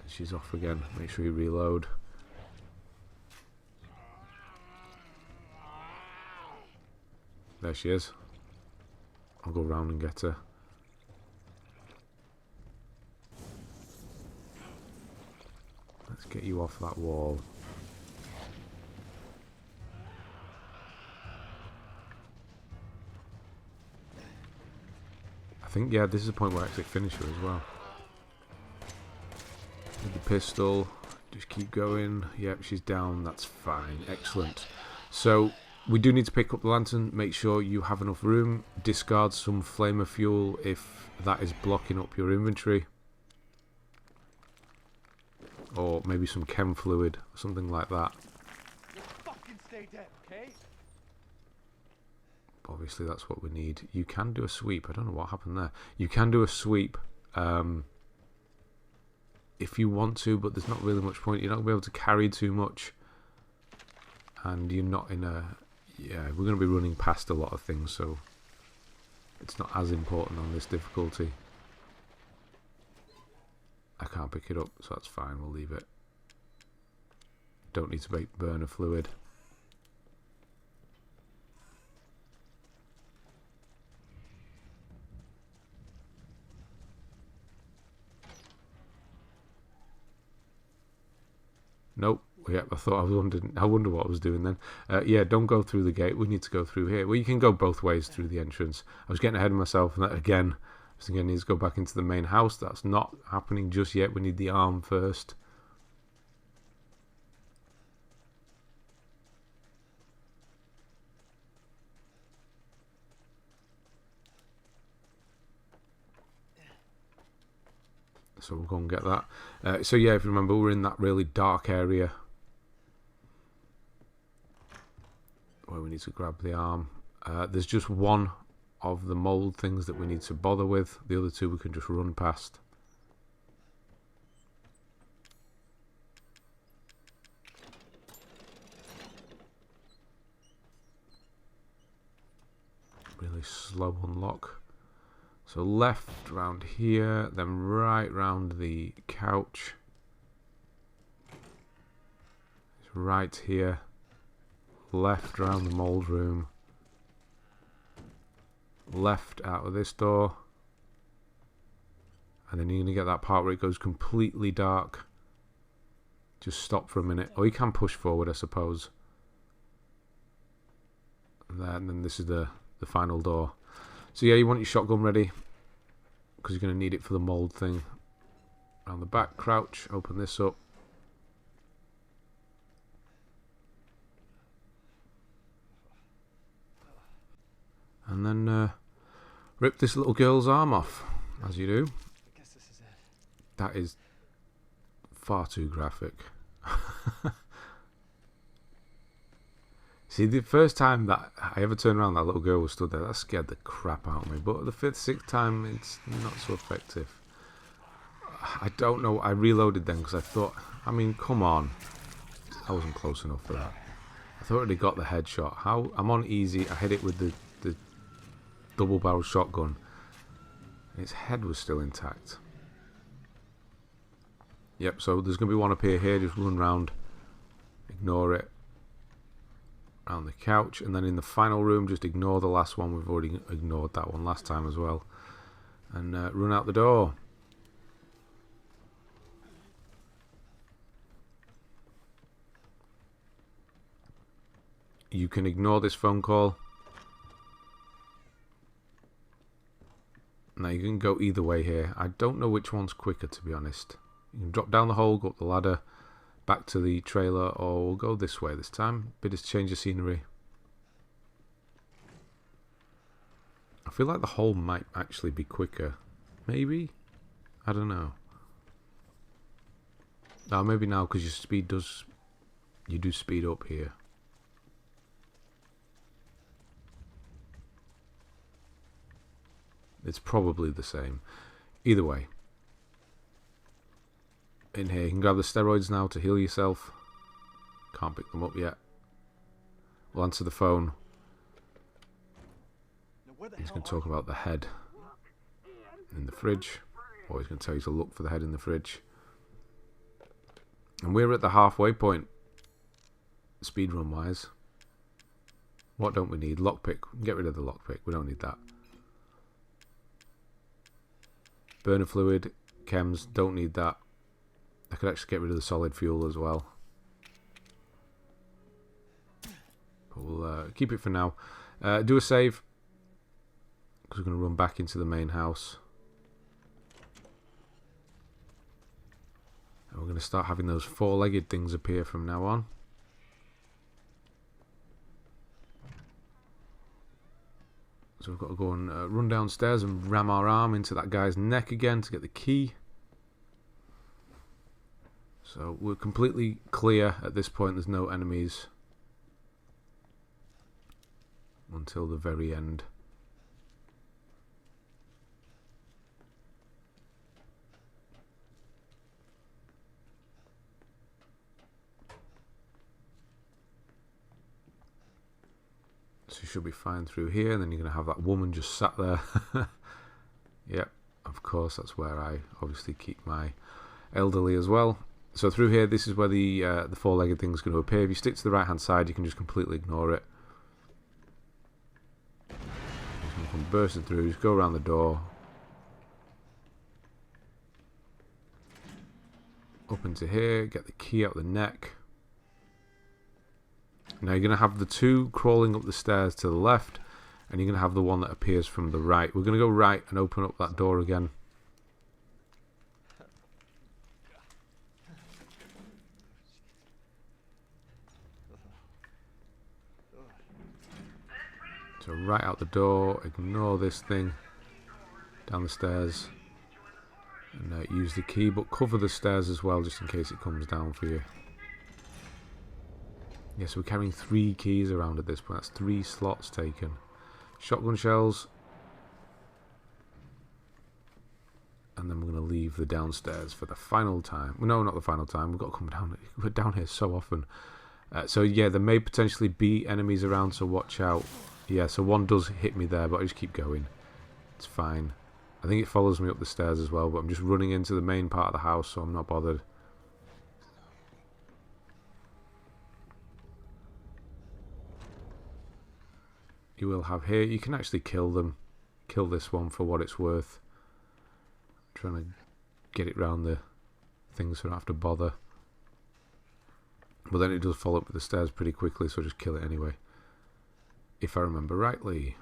She's off again. Make sure you reload. There she is. I'll go round and get her. Let's get you off that wall. I think, yeah, this is the point where I actually finish her as well. With the pistol, just keep going. Yep, she's down. That's fine. Excellent. So we do need to pick up the lantern. Make sure you have enough room. Discard some flamer fuel if that is blocking up your inventory. Or maybe some chem fluid, something like that. Just fucking stay dead, okay? Obviously that's what we need. You can do a sweep. I don't know what happened there. You can do a sweep if you want to, but there's not really much point. You're not going to be able to carry too much. And you're not in a... Yeah, we're going to be running past a lot of things, so it's not as important on this difficulty. I can't pick it up, so that's fine. We'll leave it. Don't need to make burner fluid. Nope. Yeah, I thought I wonder what I was doing then. Yeah, don't go through the gate. We need to go through here. Well, you can go both ways through the entrance. I was getting ahead of myself, and that, again, I was thinking I need to go back into the main house. That's not happening just yet. We need the arm first. So we'll go and get that. So yeah, if you remember, we're in that really dark area where we need to grab the arm. There's just one of the mold things that we need to bother with. The other two we can just run past. Really slow unlock. So left round here, then right round the couch. It's right here. Left round the mold room. Left out of this door. And then you're going to get that part where it goes completely dark. Just stop for a minute. Or you can push forward, I suppose. And then this is the final door. So yeah, you want your shotgun ready, because you're going to need it for the mold thing. Around the back, crouch, open this up. And then rip this little girl's arm off, as you do. I guess this is it. That is far too graphic. See, the first time that I ever turned around, that little girl was stood there. That scared the crap out of me. But the fifth, sixth time, it's not so effective. I don't know. I reloaded then because I thought, I mean, come on. I wasn't close enough for that. I thought I already got the headshot. I'm on easy. I hit it with the double-barrel shotgun. Its head was still intact. Yep, so there's going to be one up here. Just run round, ignore it. Around the couch, and then in the final room, just ignore the last one. We've already ignored that one last time as well. And run out the door. You can ignore this phone call. Now you can go either way here. I don't know which one's quicker, to be honest. You can drop down the hole, go up the ladder, back to the trailer, or we'll go this way this time. Bit of change of scenery. I feel like the hole might actually be quicker. Maybe? I don't know. No, maybe now, because your speed does... You do speed up here. It's probably the same. Either way. In here, you can grab the steroids now to heal yourself. Can't pick them up yet. We'll answer the phone. He's going to talk about the head in the fridge. Or he's going to tell you to look for the head in the fridge. And we're at the halfway point. Speedrun wise. What don't we need? Lockpick. Get rid of the lockpick. We don't need that. Burner fluid. Chems. Don't need that. I could actually get rid of the solid fuel as well. But we'll keep it for now. Do a save. Because we're going to run back into the main house. And we're going to start having those four-legged things appear from now on. So we've got to go and run downstairs and ram our arm into that guy's neck again to get the key. So we're completely clear at this point. There's no enemies until the very end. So you should be fine through here, and then you're going to have that woman just sat there. Yep, of course, that's where I obviously keep my elderly as well. So through here, this is where the four-legged thing is going to appear. If you stick to the right-hand side, you can just completely ignore it. Just going to come bursting through, just go around the door. Up into here, get the key out the neck. Now you're going to have the two crawling up the stairs to the left, and you're going to have the one that appears from the right. We're going to go right and open up that door again. So right out the door, ignore this thing, down the stairs, and use the key, but cover the stairs as well just in case it comes down for you. Yes, we're carrying 3 keys around at this point. That's 3 slots taken. Shotgun shells. And then we're going to leave the downstairs for the final time. No, not the final time. We've got to come down. We're down here so often. So yeah, there may potentially be enemies around, so watch out. Yeah, so one does hit me there, but I just keep going. It's fine. I think it follows me up the stairs as well, but I'm just running into the main part of the house, so I'm not bothered. You will have here, you can actually kill them. Kill this one for what it's worth. I'm trying to get it round the things so I don't have to bother. But then it does follow up with the stairs pretty quickly, so just kill it anyway. If I remember rightly.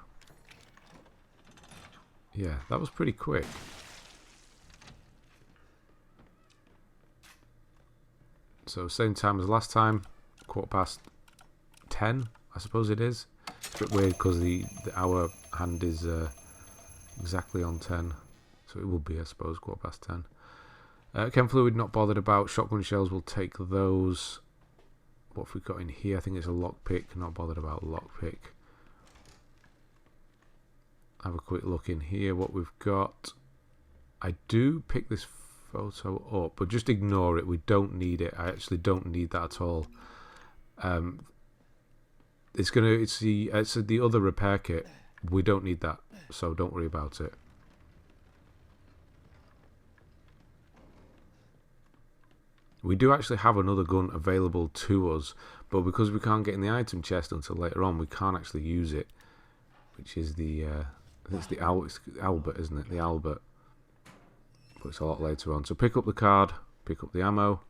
Yeah, that was pretty quick. So same time as last time, 10:15, I suppose it is. It's a bit weird because the hour hand is exactly on 10, so it will be, I suppose, 10:15. Chem fluid, not bothered about. Shotgun shells, will take those. What have we got in here? I think it's a lockpick. Not bothered about lockpick. Have a quick look in here. What we've got. I do pick this photo up, but just ignore it. We don't need it. I actually don't need that at all. It's the other repair kit. We don't need that. so don't worry about it. We do actually have another gun available to us, but because we can't get in the item chest until later on, we can't actually use it, which is the it's the Albert, isn't it? The Albert. But it's a lot later on. So pick up the card, pick up the ammo,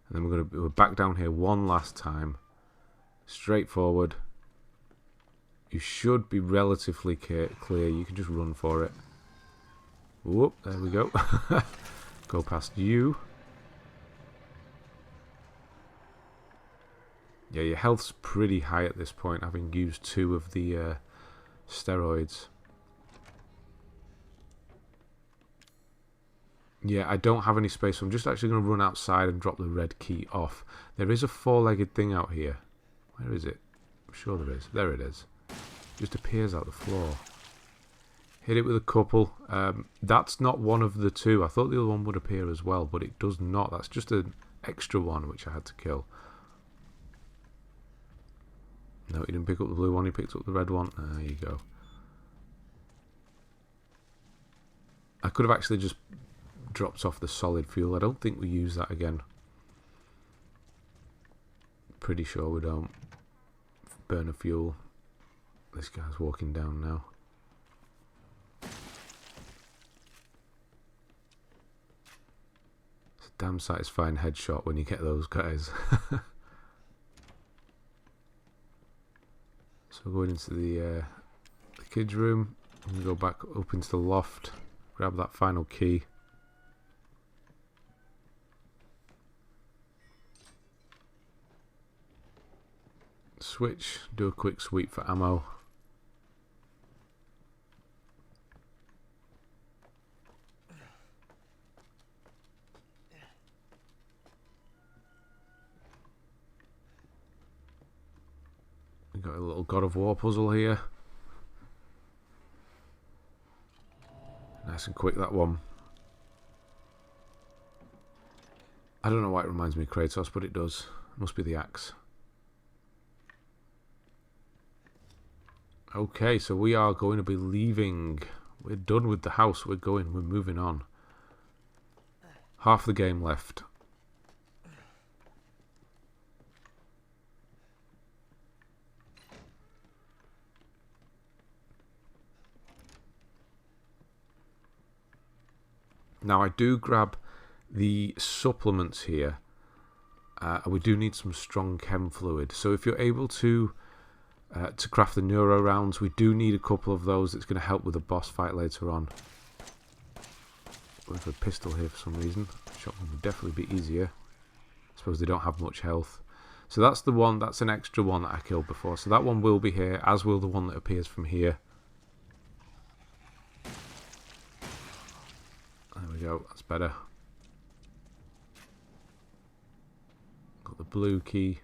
and then we're back down here one last time. Straightforward. You should be relatively clear. You can just run for it. Whoop, there we go. Go past you. Yeah, your health's pretty high at this point, having used 2 of the steroids. Yeah, I don't have any space, so I'm just actually going to run outside and drop the red key off. There is a 4-legged thing out here. Where is it? I'm sure there is. There it is. Just appears out the floor. Hit it with a couple. That's not one of the 2. I thought the other one would appear as well, but it does not. That's just an extra one, which I had to kill. No, he didn't pick up the blue one, he picked up the red one. There you go. I could have actually just dropped off the solid fuel. I don't think we use that again. Pretty sure we don't. Burn a fuel. This guy's walking down now. It's a damn satisfying headshot when you get those guys. So going into the kids' room, and go back up into the loft, grab that final key. Switch, do a quick sweep for ammo. We've got a little God of War puzzle here. Nice and quick, that one. I don't know why it reminds me of Kratos, but it does. It must be the axe. Okay, so we are going to be leaving. We're done with the house. We're moving on. Half the game left. Now I do grab the supplements here. We do need some strong chem fluid. So if you're able to craft the neuro rounds, we do need a couple of those. It's going to help with the boss fight later on. With a pistol here for some reason. Shotgun would definitely be easier. I suppose they don't have much health. So that's the one. That's an extra one that I killed before. So that one will be here, as will the one that appears from here. There we go, that's better. Got the blue key.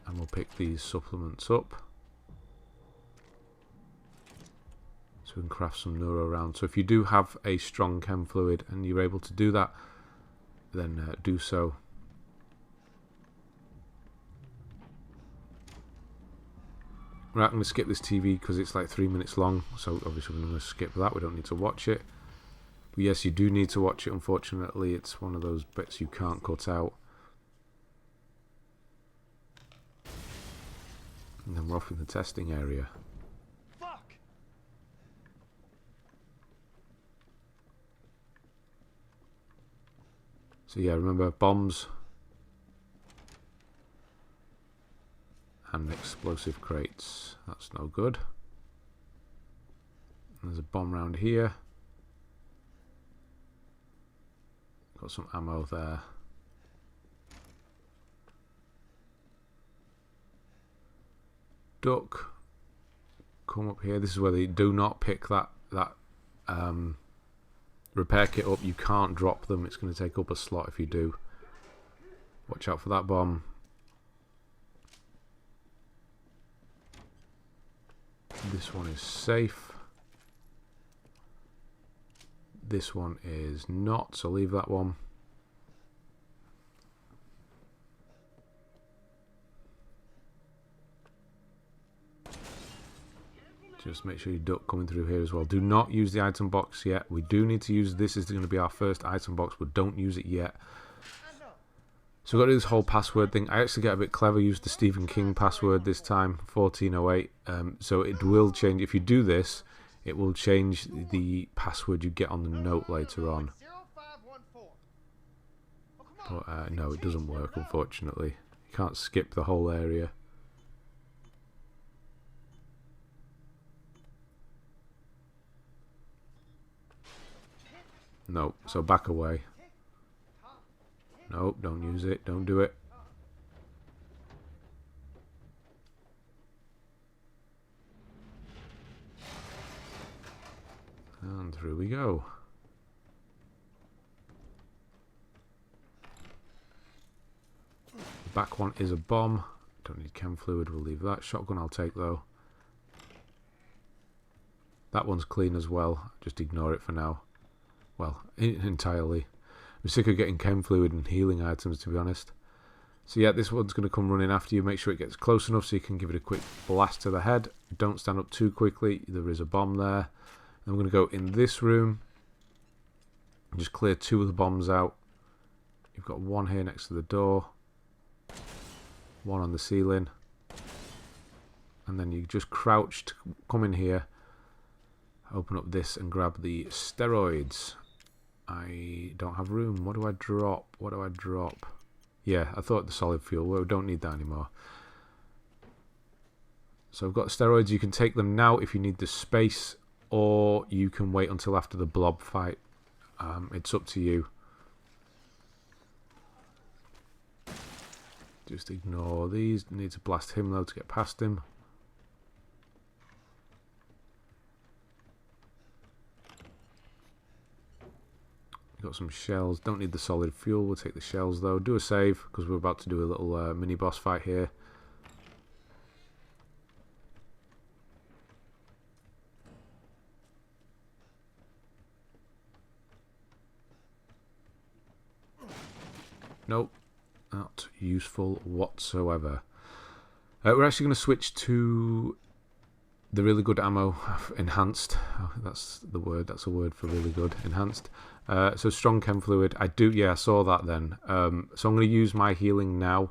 And we'll pick these supplements up. So we can craft some neuro rounds. So if you do have a strong chem fluid and you're able to do that, then do so. Right, I'm going to skip this TV because it's like 3 minutes long. So obviously we're going to skip that. We don't need to watch it. But yes, you do need to watch it. Unfortunately, it's one of those bits you can't cut out. And then we're off in the testing area. Fuck! So yeah, remember, bombs and explosive crates. That's no good. And there's a bomb round here. Got some ammo there. Duck. Come up here. This is where they do not pick that repair kit up. You can't drop them. It's going to take up a slot if you do. Watch out for that bomb. This one is safe. This one is not, so leave that one. Just make sure you duck coming through here as well. Do not use the item box yet. We do need to use this. Is going to be our first item box, but don't use it yet. So we've got to do this whole password thing. I actually get a bit clever. Use the Stephen King password this time, 1408. So it will change. If you do this, it will change the password you get on the note later on. But no, it doesn't work, unfortunately. You can't skip the whole area. No, so back away. Nope, don't use it. Don't do it. And through we go. The back one is a bomb. Don't need chem fluid. We'll leave that. Shotgun I'll take though. That one's clean as well. Just ignore it for now. Well, entirely. I'm sick of getting chem fluid and healing items, to be honest. So yeah, this one's going to come running after you. Make sure it gets close enough so you can give it a quick blast to the head. Don't stand up too quickly. There is a bomb there. I'm going to go in this room and just clear 2 of the bombs out. You've got one here next to the door. One on the ceiling. And then you just crouched, come in here. Open up this and grab the steroids. I don't have room. What do I drop? What do I drop? Yeah, I thought the solid fuel. Well, we don't need that anymore. So I've got steroids. You can take them now if you need the space, or you can wait until after the blob fight. It's up to you. Just ignore these. Need to blast him though to get past him. Got some shells. Don't need the solid fuel. We'll take the shells though. Do a save because we're about to do a little mini boss fight here. Nope, not useful whatsoever. We're actually going to switch to the really good ammo, enhanced. Oh, that's the word. That's a word for really good. Enhanced. So strong chem fluid. I saw that then. So I'm going to use my healing now,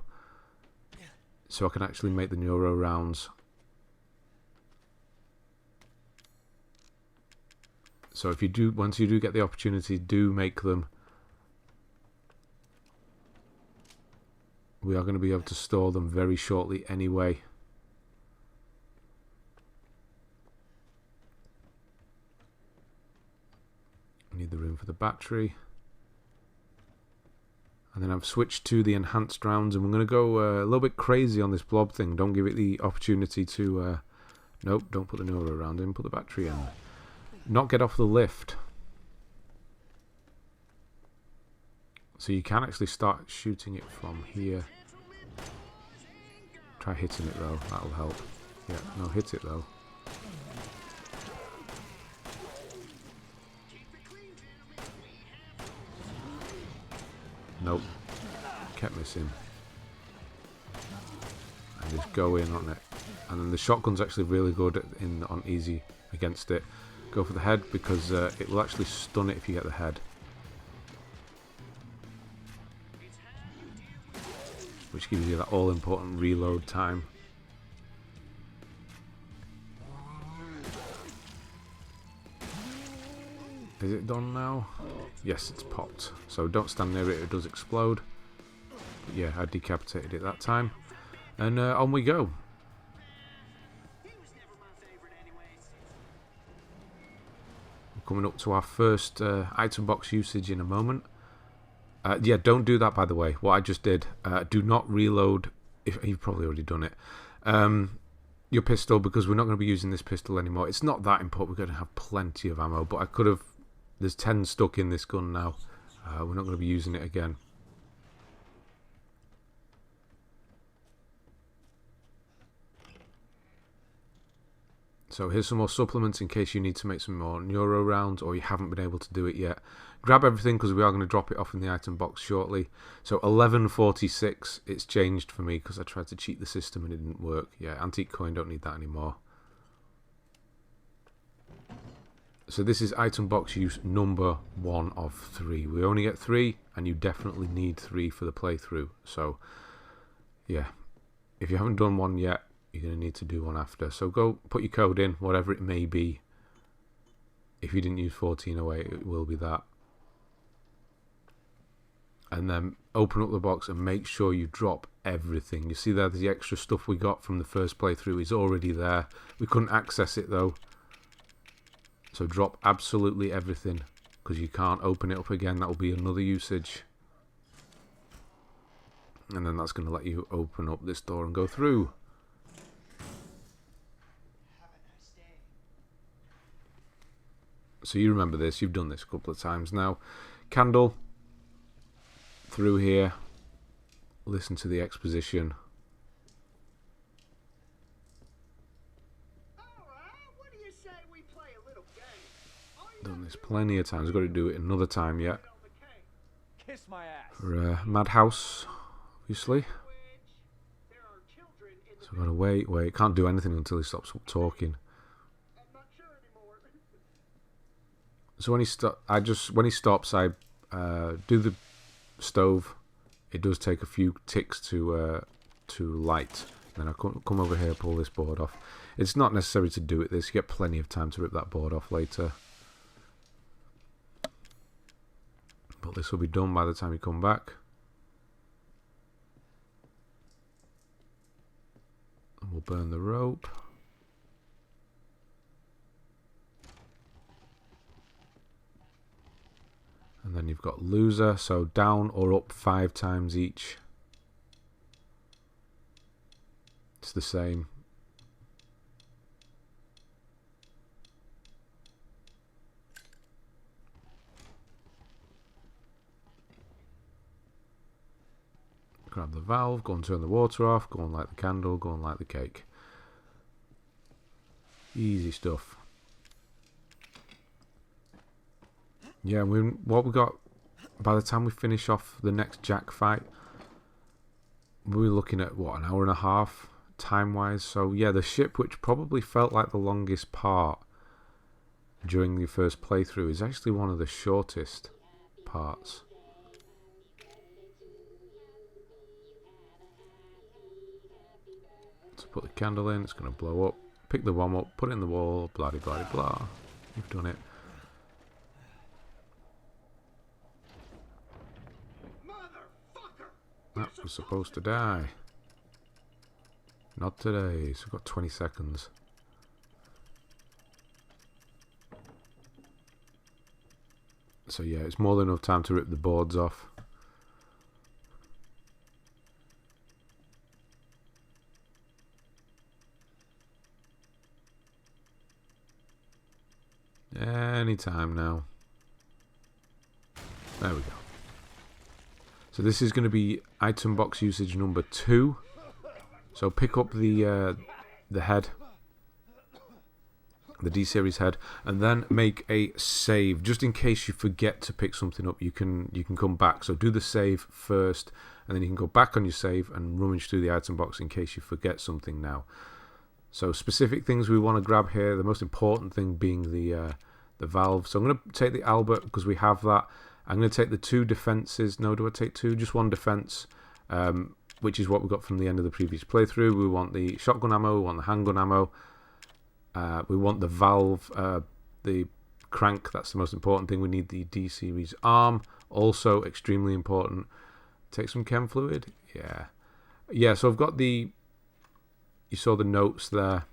so I can actually make the neuro rounds. So if you do, once you do get the opportunity, do make them. We are going to be able to store them very shortly anyway. Need the room for the battery. And then I've switched to the enhanced rounds, and we're going to go a little bit crazy on this blob thing. Don't give it the opportunity to... nope, don't put the neuro round in, put the battery in. Not get off the lift. So you can actually start shooting it from here. Try hitting it though, that'll help. Yeah, no, hit it though. Nope, kept missing. And just go in on it. And then the shotgun's actually really good on easy against it. Go for the head because it will actually stun it if you get the head. Which gives you that all-important reload time. Is it done now? Yes, it's popped. So don't stand near it, it does explode. But yeah, I decapitated it that time. And on we go. We're coming up to our first item box usage in a moment. Yeah, don't do that, by the way. What I just did. Do not reload. If you've probably already done it. Your pistol, because we're not going to be using this pistol anymore. It's not that important. We're going to have plenty of ammo. But I could have... There's 10 stuck in this gun now. We're not going to be using it again. So here's some more supplements in case you need to make some more neuro rounds or you haven't been able to do it yet. Grab everything because we are going to drop it off in the item box shortly. So 1146, it's changed for me because I tried to cheat the system and it didn't work. Yeah, antique coin, don't need that anymore. So this is item box use number 1 of 3. We only get 3, and you definitely need 3 for the playthrough. So, yeah. If you haven't done one yet, you're going to need to do one after. So go put your code in, whatever it may be. If you didn't use 1408, it will be that. And then open up the box and make sure you drop everything. You see there, the extra stuff we got from the first playthrough is already there. We couldn't access it though. So drop absolutely everything, because you can't open it up again. That will be another usage. And then that's going to let you open up this door and go through. So you remember this, you've done this a couple of times now. Candle, through here, listen to the exposition. Done this plenty of times, I've got to do it another time yet. Kiss my ass. For Madhouse, obviously. So I've got to wait, can't do anything until he stops talking. So when he stops, I do the stove. It does take a few ticks to light. Then I come over here, pull this board off. It's not necessary to do it this. You get plenty of time to rip that board off later. But this will be done by the time you come back. And we'll burn the rope. And then you've got loser, so down or up 5 times each. It's the same. Grab the valve, go and turn the water off, go and light the candle, go and light the cake. Easy stuff. Yeah, what we got, by the time we finish off the next Jack fight, we're looking at, what, an hour and a half, time-wise? So, yeah, the ship, which probably felt like the longest part during the first playthrough, is actually one of the shortest parts. So put the candle in, it's going to blow up. Pick the one up, put it in the wall, blah, blah, blah, blah. You've done it. That was supposed to die. Not today. So we've got 20 seconds. So yeah, it's more than enough time to rip the boards off. Any time now. There we go. So this is going to be item box usage number 2. So pick up the head, the D-series head, and then make a save. Just in case you forget to pick something up, you can come back. So do the save first, and then you can go back on your save and rummage through the item box in case you forget something now. So specific things we want to grab here. The most important thing being the valve. So I'm going to take the Albert because we have that. I'm going to take the 2 defenses. No, do I take 2? Just 1 defense, which is what we got from the end of the previous playthrough. We want the shotgun ammo, we want the handgun ammo, we want the valve, the crank. That's the most important thing. We need the D-series arm, also extremely important. Take some chem fluid. Yeah. So I've got the. You saw the notes there.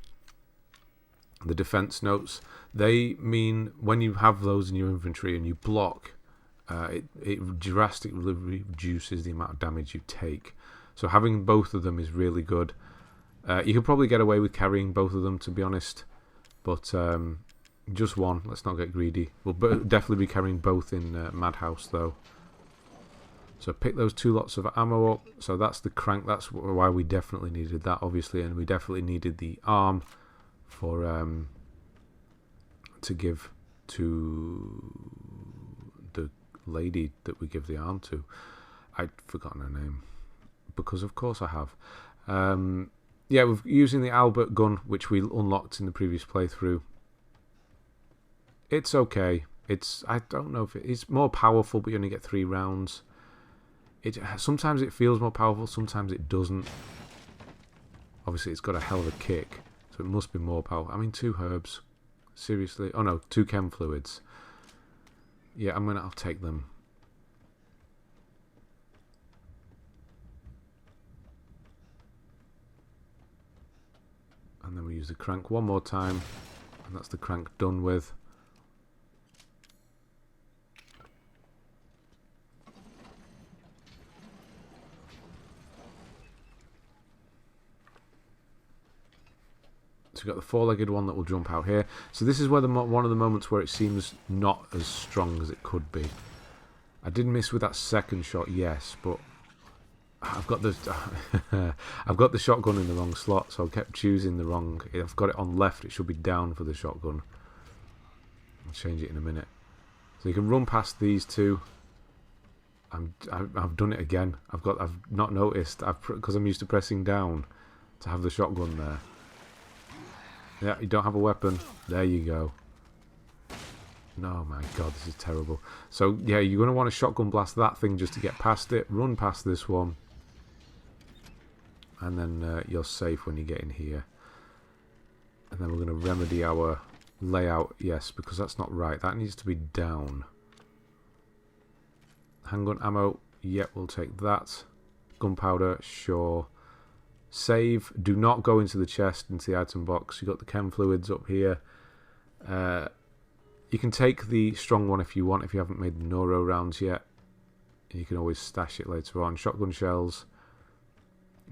The defense notes. They mean when you have those in your inventory and you block. It drastically reduces the amount of damage you take. So having both of them is really good. You could probably get away with carrying both of them, to be honest. But just one. Let's not get greedy. We'll definitely be carrying both in Madhouse, though. So pick those 2 lots of ammo up. So that's the crank. That's why we definitely needed that, obviously. And we definitely needed the arm for to give to the lady that we give the arm to. I'd forgotten her name because of course I have. Yeah, we're using the Albert gun, which we unlocked in the previous playthrough. It's okay. I don't know if it's more powerful, but you only get 3 rounds. Sometimes it feels more powerful, sometimes it doesn't. Obviously, it's got a hell of a kick, so it must be more powerful. I mean, 2 herbs. Seriously? Oh no, 2 chem fluids. Yeah, I'll take them. And then we use the crank one more time, and that's the crank done with. So we've got the 4-legged one that will jump out here. So this is where one of the moments where it seems not as strong as it could be. I did miss with that second shot, yes, but I've got the I've got the shotgun in the wrong slot, so I kept choosing the wrong. I've got it on left. It should be down for the shotgun. I'll change it in a minute. So you can run past these 2. I've done it again. I've not noticed because I'm used to pressing down to have the shotgun there. Yeah, you don't have a weapon. There you go. No, my God, this is terrible. So, yeah, you're going to want to shotgun blast that thing just to get past it. Run past this one. And then you're safe when you get in here. And then we're going to remedy our layout. Yes, because that's not right. That needs to be down. Handgun ammo. Yep, we'll take that. Gunpowder. Sure. Save. Do not go into the chest, into the item box. You've got the chem fluids up here. You can take the strong one if you want, if you haven't made the neuro rounds yet. You can always stash it later on. Shotgun shells.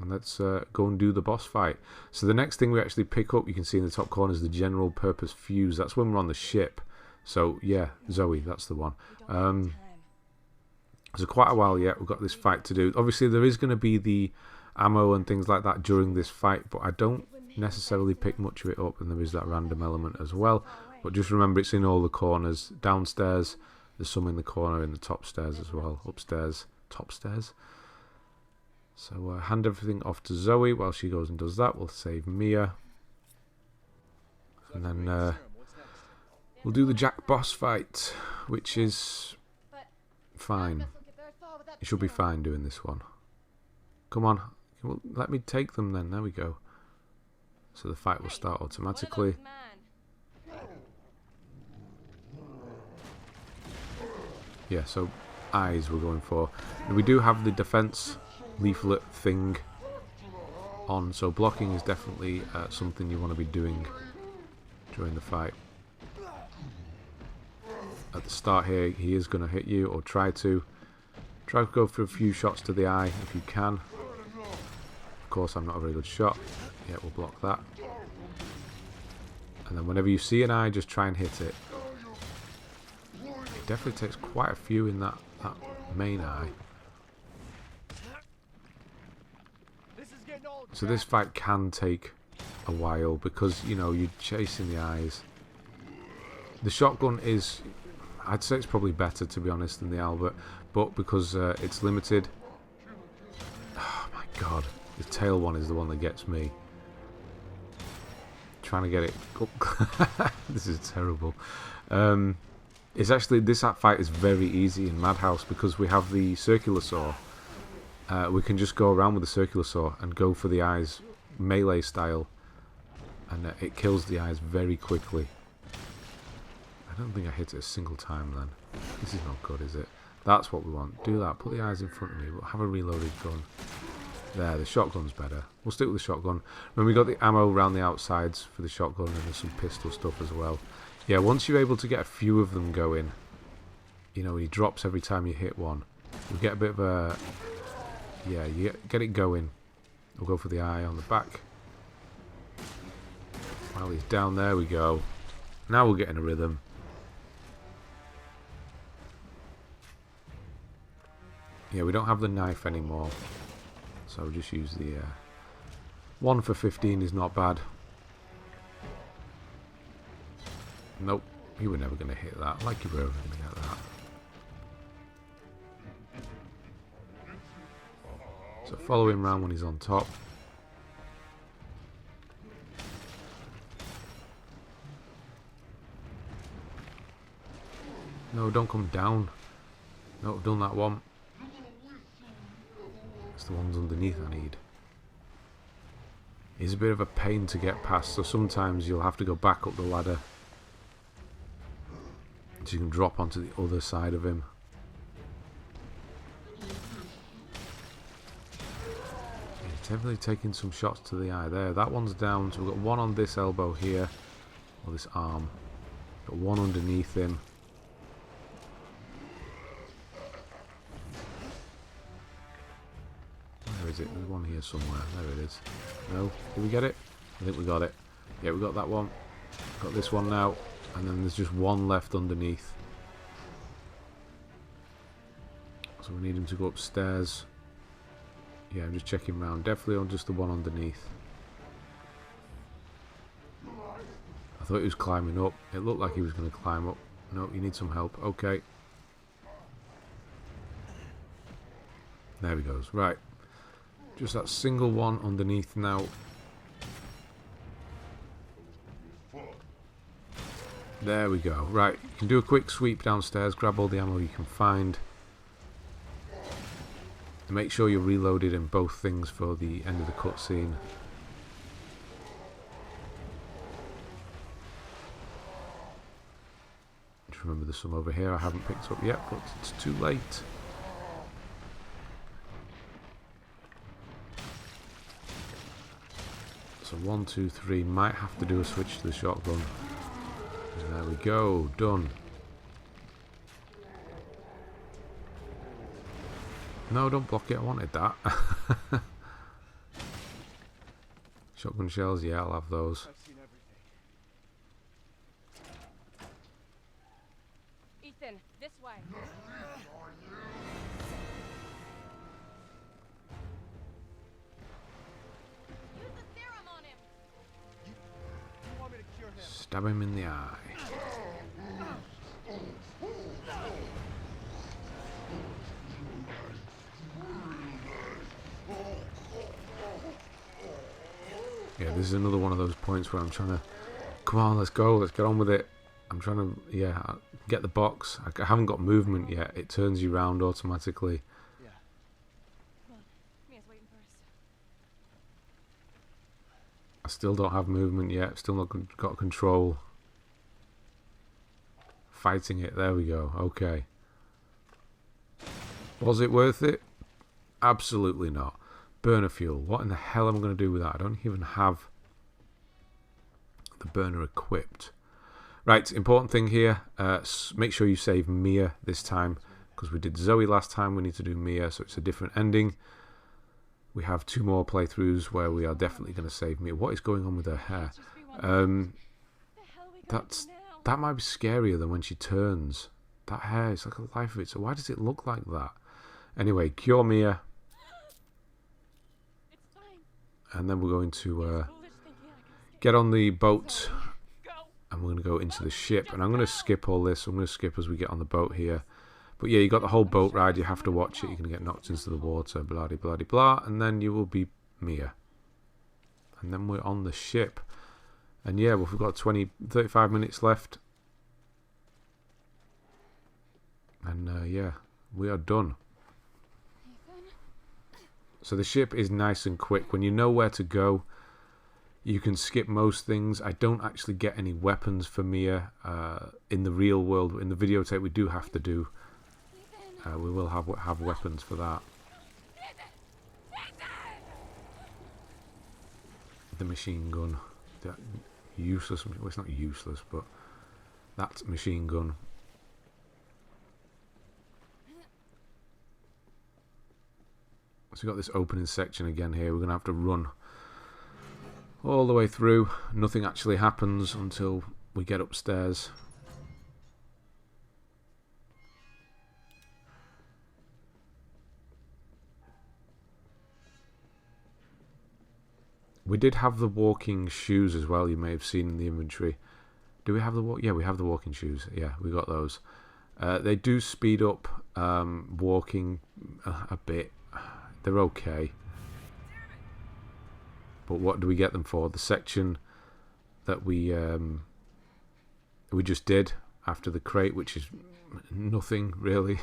And let's go and do the boss fight. So the next thing we actually pick up, you can see in the top corner, is the general purpose fuse. That's when we're on the ship. So yeah, Zoe, that's the one. So quite a while yet, we've got this fight to do. Obviously there is going to be the ammo and things like that during this fight, but I don't necessarily pick much of it up, and there is that random element as well. But just remember, it's in all the corners. Downstairs, there's some in the corner, in the top stairs as well. Upstairs, top stairs. So hand everything off to Zoe while she goes and does that. We'll save Mia. And then we'll do the Jack boss fight, which is fine. You should be fine doing this one. Come on. Well, let me take them then. There we go. So the fight will start automatically. Yeah, so eyes we're going for. And we do have the defense leaflet thing on, so blocking is definitely something you want to be doing during the fight. At the start here, he is going to hit you, or try to. Try to go for a few shots to the eye if you can. Of course, I'm not a very good shot. Yeah, we'll block that. And then whenever you see an eye, just try and hit it. It definitely takes quite a few in that main eye. So this fight can take a while because, you know, you're chasing the eyes. The shotgun is, I'd say it's probably better, to be honest, than the Albert, but because it's limited. Oh my God, the tail one is the one that gets me. Trying to get it up. This is terrible. It's actually, this fight is very easy in Madhouse because we have the circular saw. We can just go around with the circular saw and go for the eyes melee style, and it kills the eyes very quickly. I don't think I hit it a single time then. This is not good, is it? That's what we want. Do that. Put the eyes in front of me. We'll have a reloaded gun. There, the shotgun's better. We'll stick with the shotgun. Then we got the ammo around the outsides for the shotgun, and there's some pistol stuff as well. Yeah, once you're able to get a few of them going, you know, he drops every time you hit one. You get a bit of a... Yeah, you get it going. We'll go for the eye on the back. While he's down, there we go. Now we're getting a rhythm. Yeah, we don't have the knife anymore, so we'll just use the 1 for 15 is not bad. Nope, you were never going to hit that, like you were ever going to get that. So follow him round when he's on top. No, don't come down. No, I've done that one. It's the ones underneath I need. It's a bit of a pain to get past, so sometimes you'll have to go back up the ladder. So you can drop onto the other side of him. He's definitely taking some shots to the eye there. That one's down, so we've got one on this elbow here. Or this arm. Got one underneath him. Where is it? There's one here somewhere. There it is. No? Did we get it? I think we got it. Yeah, we got that one. Got this one now. And then there's just one left underneath. So we need him to go upstairs. Yeah, I'm just checking around. Definitely on just the one underneath. I thought he was climbing up. It looked like he was going to climb up. No, you need some help. Okay. There he goes. Right. Just that single one underneath now. There we go. Right. You can do a quick sweep downstairs. Grab all the ammo you can find. And make sure you're reloaded in both things for the end of the cutscene. Just remember there's some over here I haven't picked up yet, but it's too late. So 1, 2, 3. Might have to do a switch to the shotgun. There we go. Done. No, don't block it. I wanted that. Shotgun shells. Yeah, I'll have those. I've seen everything. Ethan, this way. Use the serum on him. You want me to cure him? Stab him in the eye. Yeah, this is another one of those points where I'm trying to... Come on, let's go. Let's get on with it. I'm trying to, yeah, get the box. I haven't got movement yet. It turns you round automatically. Yeah. Come on. Mia's waiting for us. I still don't have movement yet. Still not got control. Fighting it. There we go. Okay. Was it worth it? Absolutely not. Burner fuel. What in the hell am I going to do with that? I don't even have the burner equipped. Right, important thing here. Make sure you save Mia this time. Because we did Zoe last time. We need to do Mia, so it's a different ending. We have 2 more playthroughs where we are definitely going to save Mia. What is going on with her hair? That might be scarier than when she turns. That hair is like a life of it. So why does it look like that? Anyway, cure Mia. And then we're going to get on the boat. And we're going to go into the ship. And I'm going to skip all this. I'm going to skip as we get on the boat here. But yeah, you got the whole boat ride. You have to watch it. You're going to get knocked into the water. Blah, blah, blah, blah. And then you will be Mia. And then we're on the ship. And yeah, we've got 35 minutes left. And yeah, we are done. So the ship is nice and quick. When you know where to go, you can skip most things. I don't actually get any weapons for Mia in the real world. In the videotape, we do have to do. We will have weapons for that. The machine gun. That useless. Well, it's not useless, but that machine gun. So we've got this opening section again here. We're going to have to run all the way through. Nothing actually happens until we get upstairs. We did have the walking shoes as well, you may have seen in the inventory. Do we have the walk? Yeah, we have the walking shoes. Yeah, we got those. They do speed up walking a bit. They're okay. But what do we get them for? The section that we just did after the crate, which is nothing really.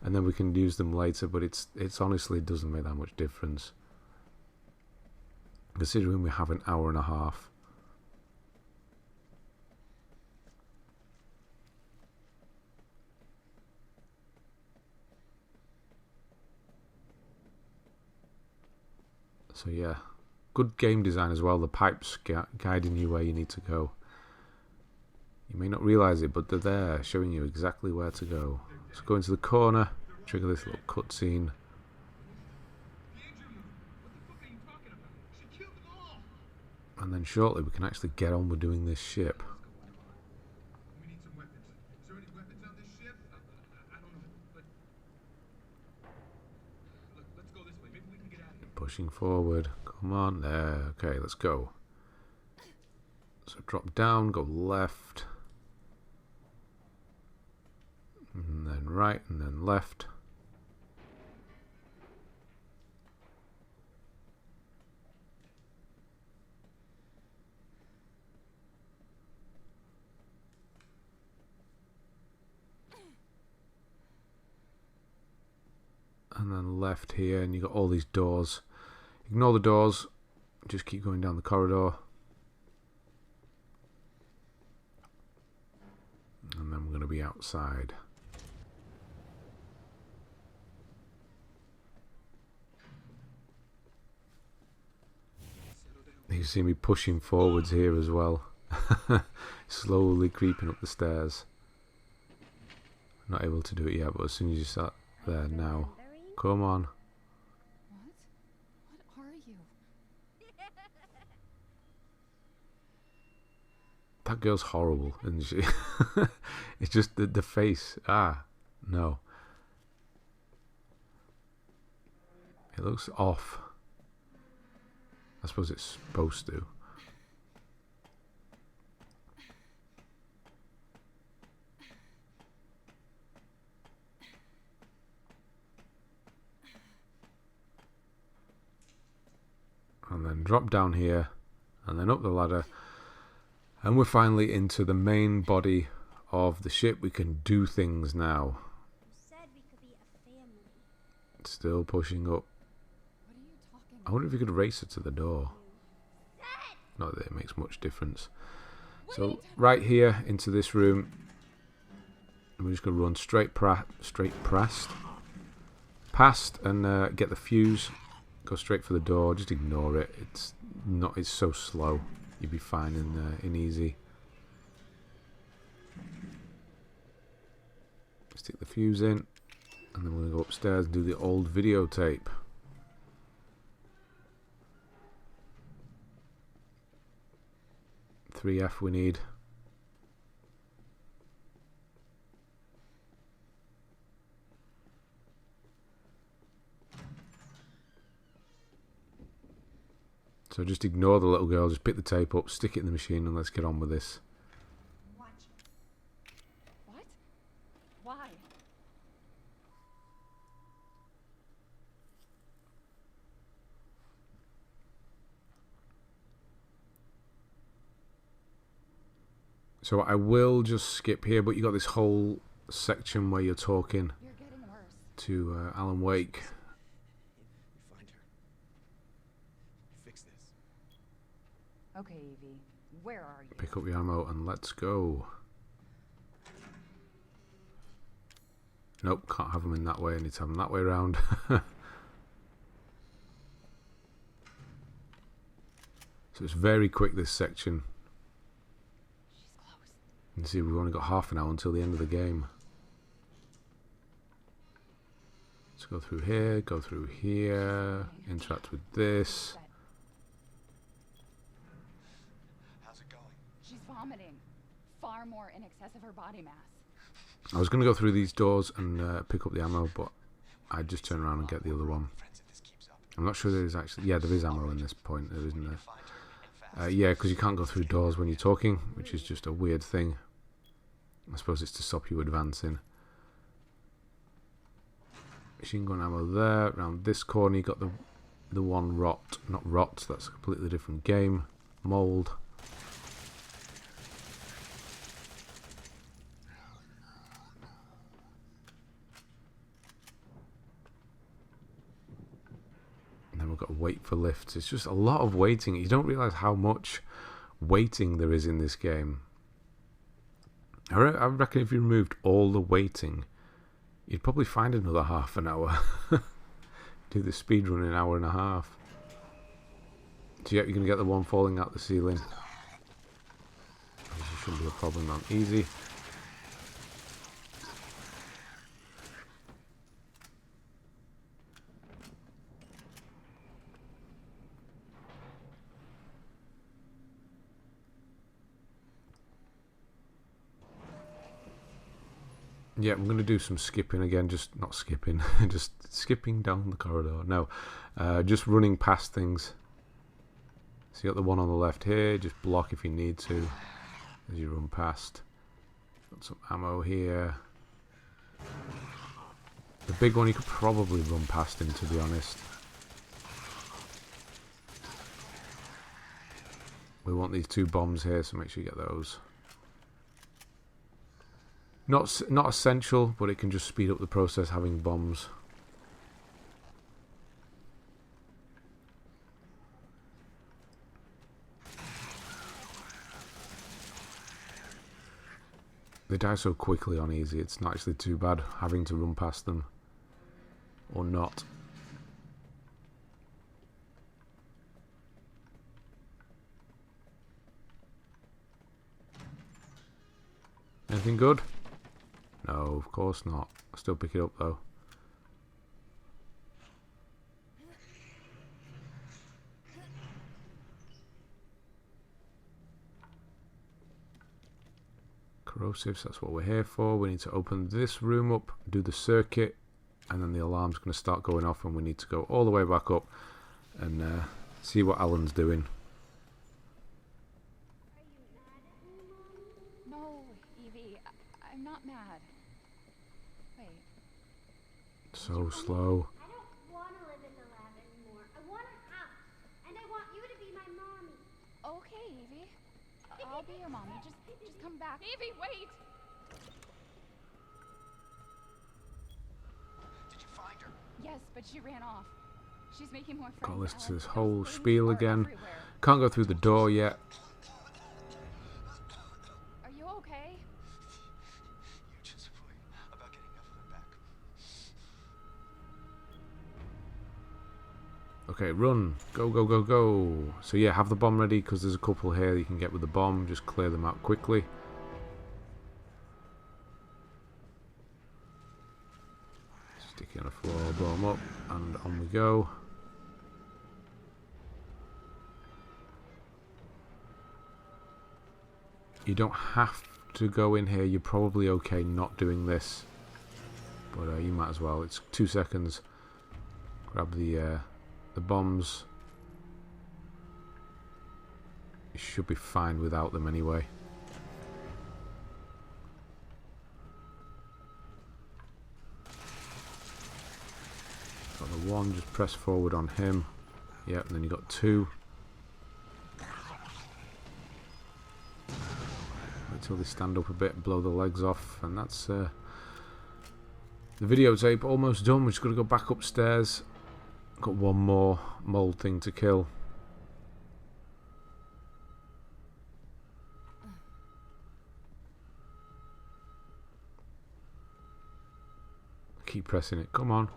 And then we can use them later, but it's honestly doesn't make that much difference, considering we have an hour and a half. So yeah, good game design as well. The pipes guiding you where you need to go. You may not realise it, but they're there, showing you exactly where to go. So go into the corner, trigger this little cutscene. And then shortly we can actually get on with doing this ship. We need some weapons. Is there any weapons on this ship? I don't know, but look, let's go this way. Maybe we can get out of here. Pushing forward. Come on, there. Okay, let's go. So drop down, go left. And then right, and then left. And then left here, and you got all these doors. Ignore the doors, just keep going down the corridor. And then we're going to be outside. You see me pushing forwards here as well. Slowly creeping up the stairs. Not able to do it yet, but as soon as you start there now. Come on. What are you? That girl's horrible, isn't she? It's just the face. Ah, no. It looks off. I suppose it's supposed to. And then drop down here, and then up the ladder, and we're finally into the main body of the ship. We can do things now. You said we could be a family. Still pushing up. What are you talking I wonder if you could race her to the door. Said. Not that it makes much difference. So right here into this room, and we're just going to run straight past and get the fuse. Go straight for the door. Just ignore it. It's so slow. You'll be fine in easy. Stick the fuse in, and then we're going to go upstairs and do the old videotape. .3F we need. So just ignore the little girl, just pick the tape up, stick it in the machine, and let's get on with this. Watch. What? Why? So I will just skip here, but you got this whole section where you're talking You're getting worse. to Alan Wake. We find her. Fix this. Okay, Evie. Where are you? Pick up the ammo and let's go. Nope, can't have them in that way. I need to have them that way around. So it's very quick, this section. She's close. You can see we've only got half an hour until the end of the game. Let's go through here, interact with this. Set. How's it going? She's vomiting. Far more in excess of her body mass. I was going to go through these doors and pick up the ammo, but I'd just turn around and get the other one. Friends, if this keeps up. I'm not sure there is actually... Yeah, there is ammo in this point, there isn't there? Yeah, because you can't go through doors when you're talking, which is just a weird thing. I suppose it's to stop you advancing. Machine gun ammo there. Around this corner you got the one rot. Not rot, that's a completely different game. Mold. for lifts. It's just a lot of waiting. You don't realise how much waiting there is in this game. I reckon if you removed all the waiting, you'd probably find another half an hour. Do the speedrun in an hour and a half. So yeah, you're going to get the one falling out the ceiling. This shouldn't be a problem on easy. Yeah, I'm going to do some skipping again, just not skipping, just skipping down the corridor. No, just running past things. So you got the one on the left here, just block if you need to as you run past. Got some ammo here. The big one you could probably run past him, to be honest. We want these 2 bombs here, so make sure you get those. Not essential, but it can just speed up the process having bombs. They die so quickly on easy, it's not actually too bad having to run past them. Or not. Anything good? No, of course not. I'll still pick it up though. Corrosives, that's what we're here for. We need to open this room up, do the circuit, and then the alarm's going to start going off and we need to go all the way back up and see what Alan's doing. No, Evie, I'm not mad. Wait. So slow. I don't want to live in the lab anymore. I want a house. And I want you to be my mommy. Okay, Evie. I'll be your mommy. Just come back. Evie, wait! Did you find her? Yes, but she ran off. She's making more friends. Got to listen to Alan. this Those whole things spiel are again. everywhere. Can't go through the door yet. Are you okay? You just worry about getting Evelyn back. Okay, run. Go, go, go, go. So yeah, have the bomb ready because there's a couple here you can get with the bomb. Just clear them out quickly. Stick it on the floor, blow them up, and on we go. You don't have to go in here. You're probably okay not doing this. But you might as well. It's 2 seconds. Grab the bombs. You should be fine without them anyway. Got the one, just press forward on him. Yep, and then you got 2. Wait till they stand up a bit and blow the legs off, and that's the videotape almost done. We're just going to go back upstairs. Got one more mold thing to kill. Keep pressing it. Come on.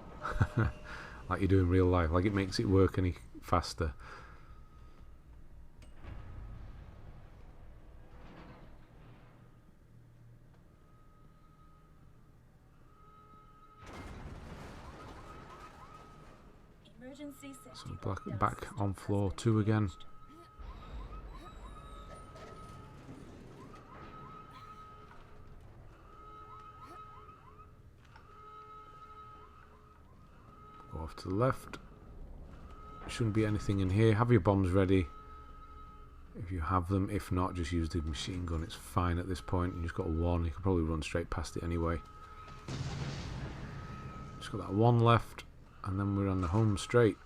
Like you do in real life. Like it makes it work any faster. So back on floor 2 again. Go off to the left. Shouldn't be anything in here. Have your bombs ready if you have them. If not, just use the machine gun. It's fine at this point. You just got 1. You can probably run straight past it anyway. Just got that 1 left, and then we're on the home straight.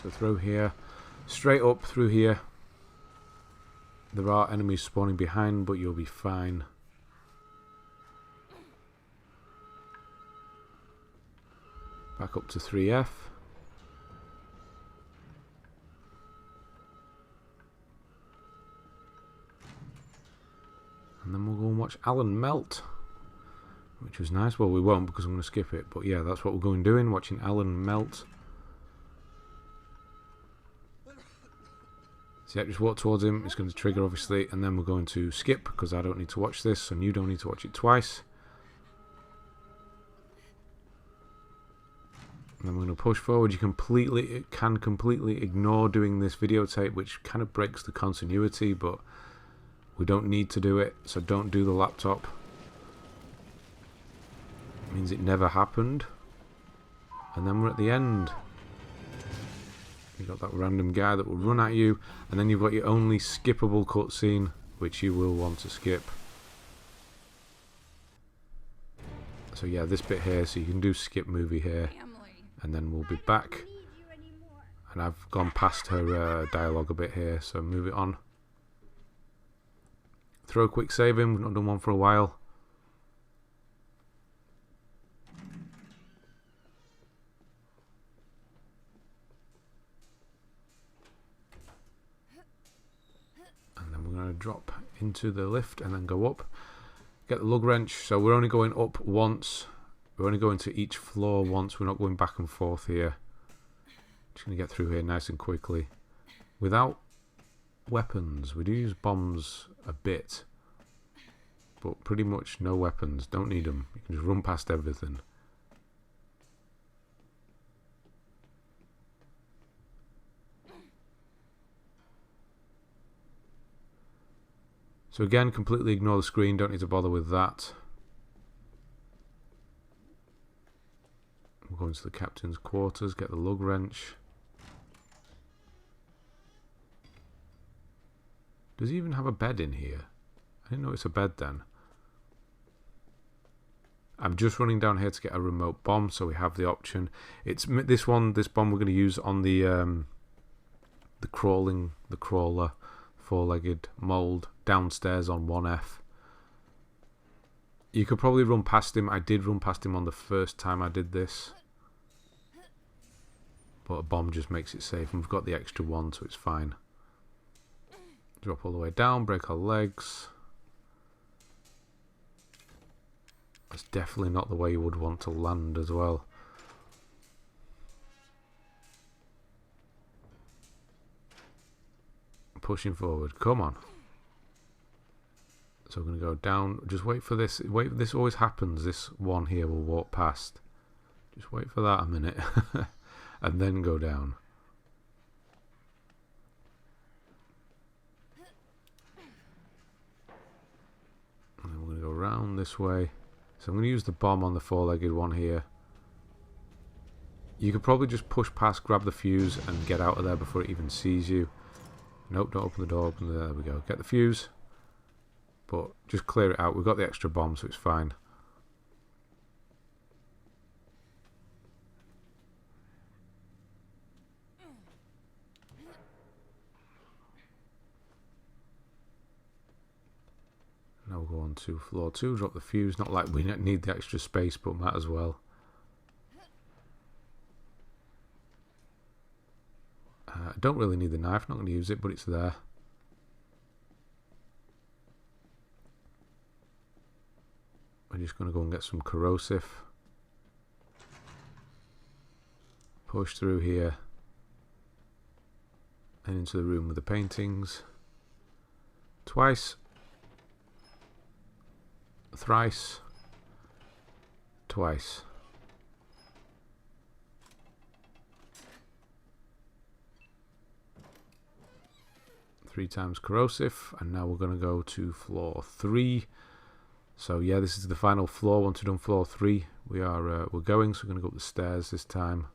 So through here, straight up through here. There are enemies spawning behind, but you'll be fine. Back up to 3F. watch Alan melt, which was nice. Well, we won't because I'm going to skip it, but yeah, that's what we're going doing, watching Alan melt. So yeah, just walk towards him. It's going to trigger, obviously, and then we're going to skip because I don't need to watch this, and you don't need to watch it twice. And then we're going to push forward. You can completely ignore doing this videotape, which kind of breaks the continuity, but we don't need to do it, so don't do the laptop. It means it never happened. And then we're at the end. You've got that random guy that will run at you, and then you've got your only skippable cutscene, which you will want to skip. So yeah, this bit here, so you can do skip movie here, and then we'll be back. And I've gone past her dialogue a bit here, so move it on. Throw a quick save in, we've not done one for a while. And then we're going to drop into the lift and then go up. Get the lug wrench, so we're only going up once. We're only going to each floor once, we're not going back and forth here. Just going to get through here nice and quickly. Without weapons, we do use bombs a bit, but pretty much no weapons, don't need them. You can just run past everything. So again, completely ignore the screen, don't need to bother with that. We'll go into the captain's quarters, get the lug wrench. Does he even have a bed in here? I didn't know it's a bed then. I'm just running down here to get a remote bomb, so we have the option. It's this bomb we're going to use on the crawler, four-legged mold downstairs on 1F. You could probably run past him. I did run past him on the first time I did this, but a bomb just makes it safe, and we've got the extra one, so it's fine. Drop all the way down, break our legs. That's definitely not the way you would want to land as well. Pushing forward, come on. So we're going to go down, just wait for this. Wait, this always happens, this one here will walk past. Just wait for that a minute. And then go down. And then we're going to go around this way. So I'm going to use the bomb on the four-legged one here. You could probably just push past, grab the fuse, and get out of there before it even sees you. Nope, don't open the door, open the... There we go. Get the fuse. But just clear it out. We've got the extra bomb, so it's fine. Now we'll go on to floor 2, drop the fuse. Not like we need the extra space, but might as well. I don't really need the knife, not going to use it, but it's there. We're just going to go and get some corrosive. Push through here. And into the room with the paintings. Twice. Thrice. Twice. Three times corrosive, and now we're going to go to floor 3. So yeah, this is the final floor. Once we've done floor 3, we're going. So we're going to go up the stairs this time.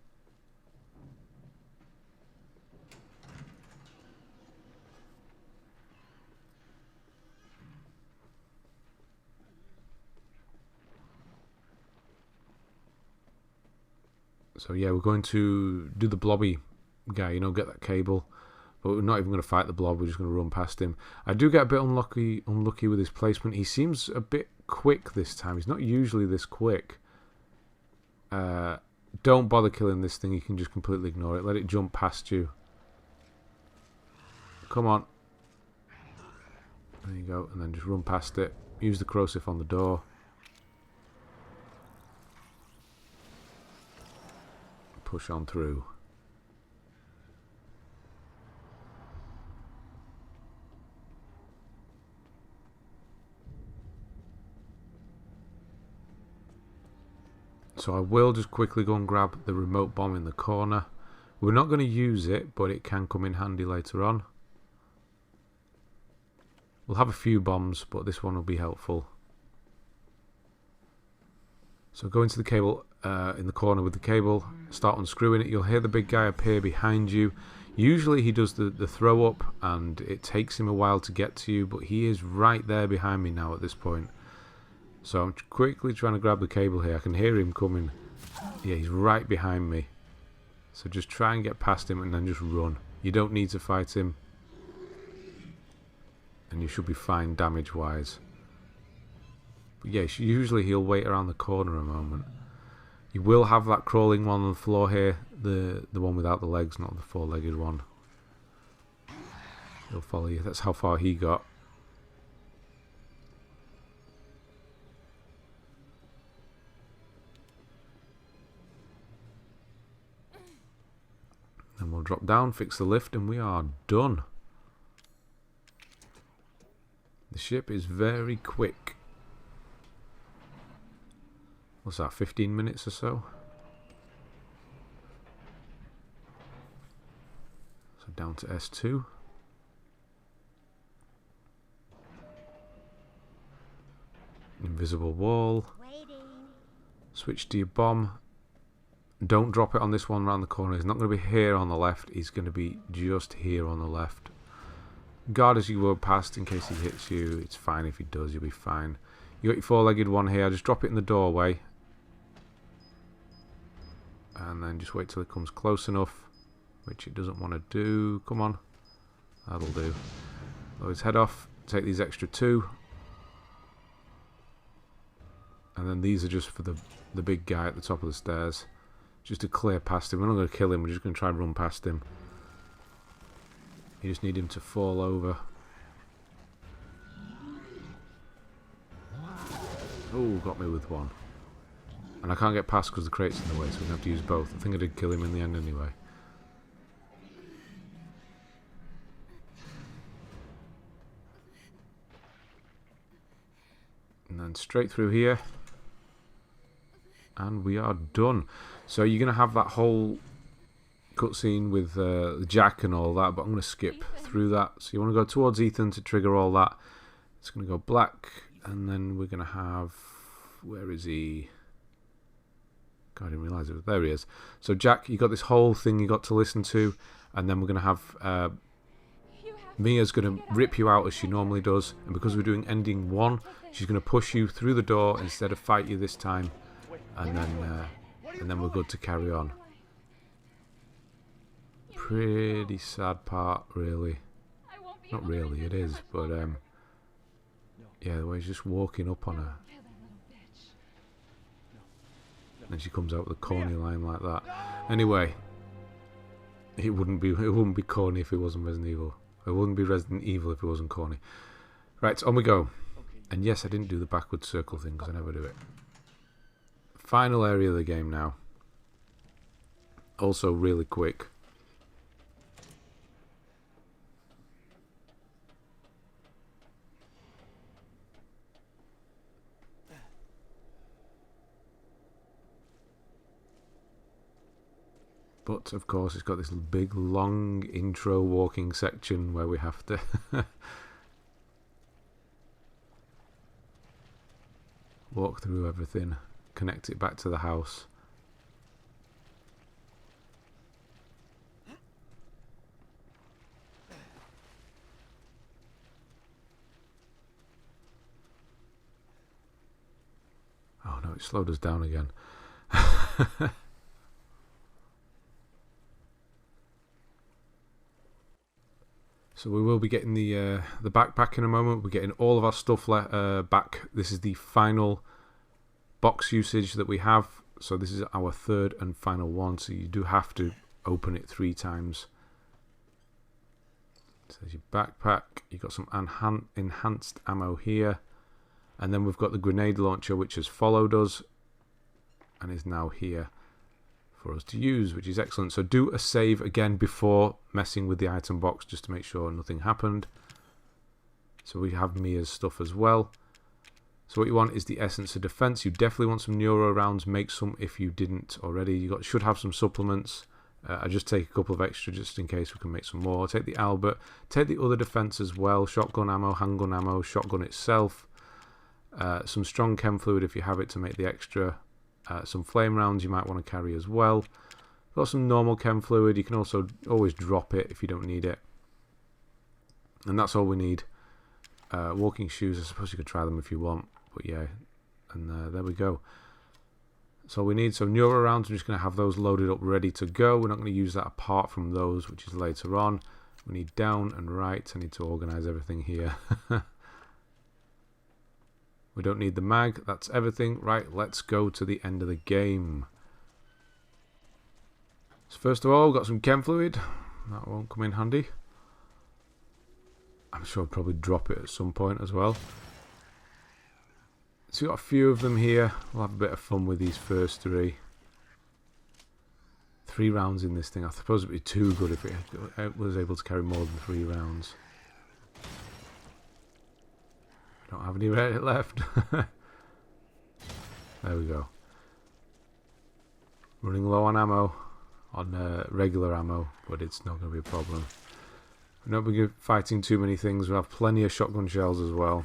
So yeah, we're going to do the blobby guy, you know, get that cable. But we're not even going to fight the blob, we're just going to run past him. I do get a bit unlucky with his placement. He seems a bit quick this time. He's not usually this quick. Don't bother killing this thing, you can just completely ignore it. Let it jump past you. Come on. There you go, and then just run past it. use the corrosive on the door. Push on through. So I will just quickly go and grab the remote bomb in the corner. We're not going to use it, but it can come in handy later on. We'll have a few bombs, but this one will be helpful. So go into the cable in the corner with the cable, start unscrewing it. You'll hear the big guy appear behind you. Usually he does the throw up and it takes him a while to get to you, but he is right there behind me now at this point. So I'm quickly trying to grab the cable here. I can hear him coming. Yeah, he's right behind me. So just try and get past him and then just run. You don't need to fight him. And you should be fine damage wise. But yes, usually he'll wait around the corner a moment. You will have that crawling one on the floor here. The one without the legs, not the four-legged one. He'll follow you. That's how far he got. Then we'll drop down, fix the lift, and we are done. The ship is very quick. What's that, 15 minutes or so? So down to S2. Invisible wall. Waiting. Switch to your bomb. Don't drop it on this one around the corner. He's not going to be here on the left. He's going to be just here on the left. Guard as you go past in case he hits you. It's fine if he does. You'll be fine. You got your four-legged one here. Just drop it in the doorway. And then just wait till it comes close enough. Which it doesn't want to do. Come on. That'll do. Blow his head off. Take these extra two. And then these are just for the big guy at the top of the stairs. Just to clear past him. We're not going to kill him. We're just going to try and run past him. You just need him to fall over. Oh, got me with one. And I can't get past because the crate's in the way, so we have to use both. I think I did kill him in the end anyway. And then straight through here. And we are done. So you're going to have that whole cutscene with Jack and all that, but I'm going to skip through that. So you want to go towards Ethan to trigger all that. It's going to go black, and then we're going to have... Where is he? God, I didn't realise it was... There he is. So Jack, you got this whole thing you got to listen to, and then we're going to have... Mia's going to rip you out as she normally does, and because we're doing ending 1, she's going to push you through the door instead of fight you this time, and then we're good to carry on. Pretty sad part, really. Not really, it is, but yeah, the way he's just walking up on her, and she comes out with a corny line like that. Anyway, it wouldn't be corny if it wasn't Resident Evil. It wouldn't be Resident Evil if it wasn't corny. Right, on we go. And yes, I didn't do the backward circle thing because I never do it. Final area of the game now. Also really quick. But of course it's got this big long intro walking section where we have to walk through everything, connect it back to the house. Oh no, it slowed us down again. So we will be getting the backpack in a moment. We're getting all of our stuff back. This is the final box usage that we have. So this is our third and final one. So you do have to open it 3 times. So there's your backpack. You've got some enhanced ammo here. And then we've got the grenade launcher, which has followed us and is now here for us to use, which is excellent. So do a save again before messing with the item box, just to make sure nothing happened. So we have Mia's stuff as well. So what you want is the essence of defense. You definitely want some neuro rounds. Make some if you didn't already. You should have some supplements. I just take a couple of extra just in case we can make some more. Take the Albert. Take the other defense as well. Shotgun ammo, handgun ammo, shotgun itself. Some strong chem fluid if you have it to make the extra. Some flame rounds you might want to carry as well. Got some normal chem fluid. You can also always drop it if you don't need it. And that's all we need. Walking shoes, I suppose you could try them if you want. But yeah, and there we go. That's all we need. So neuro rounds, we're just going to have those loaded up ready to go. We're not going to use that apart from those, which is later on. We need down and right. I need to organize everything here. We don't need the mag. That's everything. Right, let's go to the end of the game. So first of all, we've got some chem fluid. That won't come in handy. I'm sure I'll probably drop it at some point as well. So we've got a few of them here. We'll have a bit of fun with these first three. 3 rounds in this thing. I suppose it would be too good if it was able to carry more than 3 rounds. I don't have any left. There we go. Running low on ammo. On regular ammo. But it's not going to be a problem. We're not going to be fighting too many things. We'll have plenty of shotgun shells as well.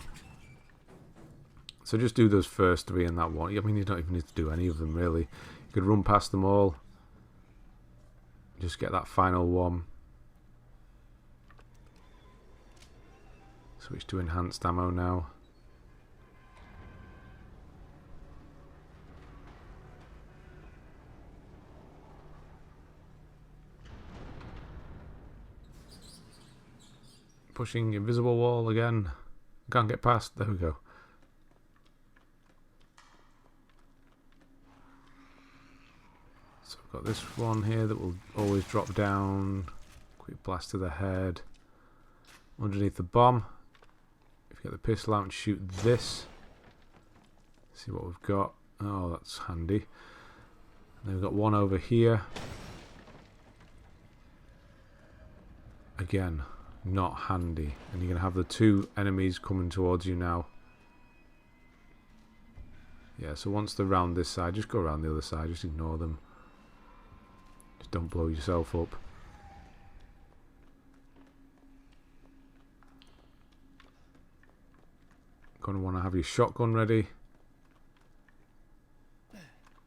So just do those first 3 and that one. I mean, you don't even need to do any of them, really. You could run past them all. Just get that final one. Switch to enhanced ammo now. Pushing invisible wall again. Can't get past. There we go. So I've got this one here that will always drop down. Quick blast to the head. Underneath the bomb. If you get the pistol out and shoot this. See what we've got. Oh, that's handy. And then we've got one over here. Again, not handy. And you're going to have the 2 enemies coming towards you now. Yeah, so once they're around this side, just go around the other side. Just ignore them. Just don't blow yourself up. Going to want to have your shotgun ready.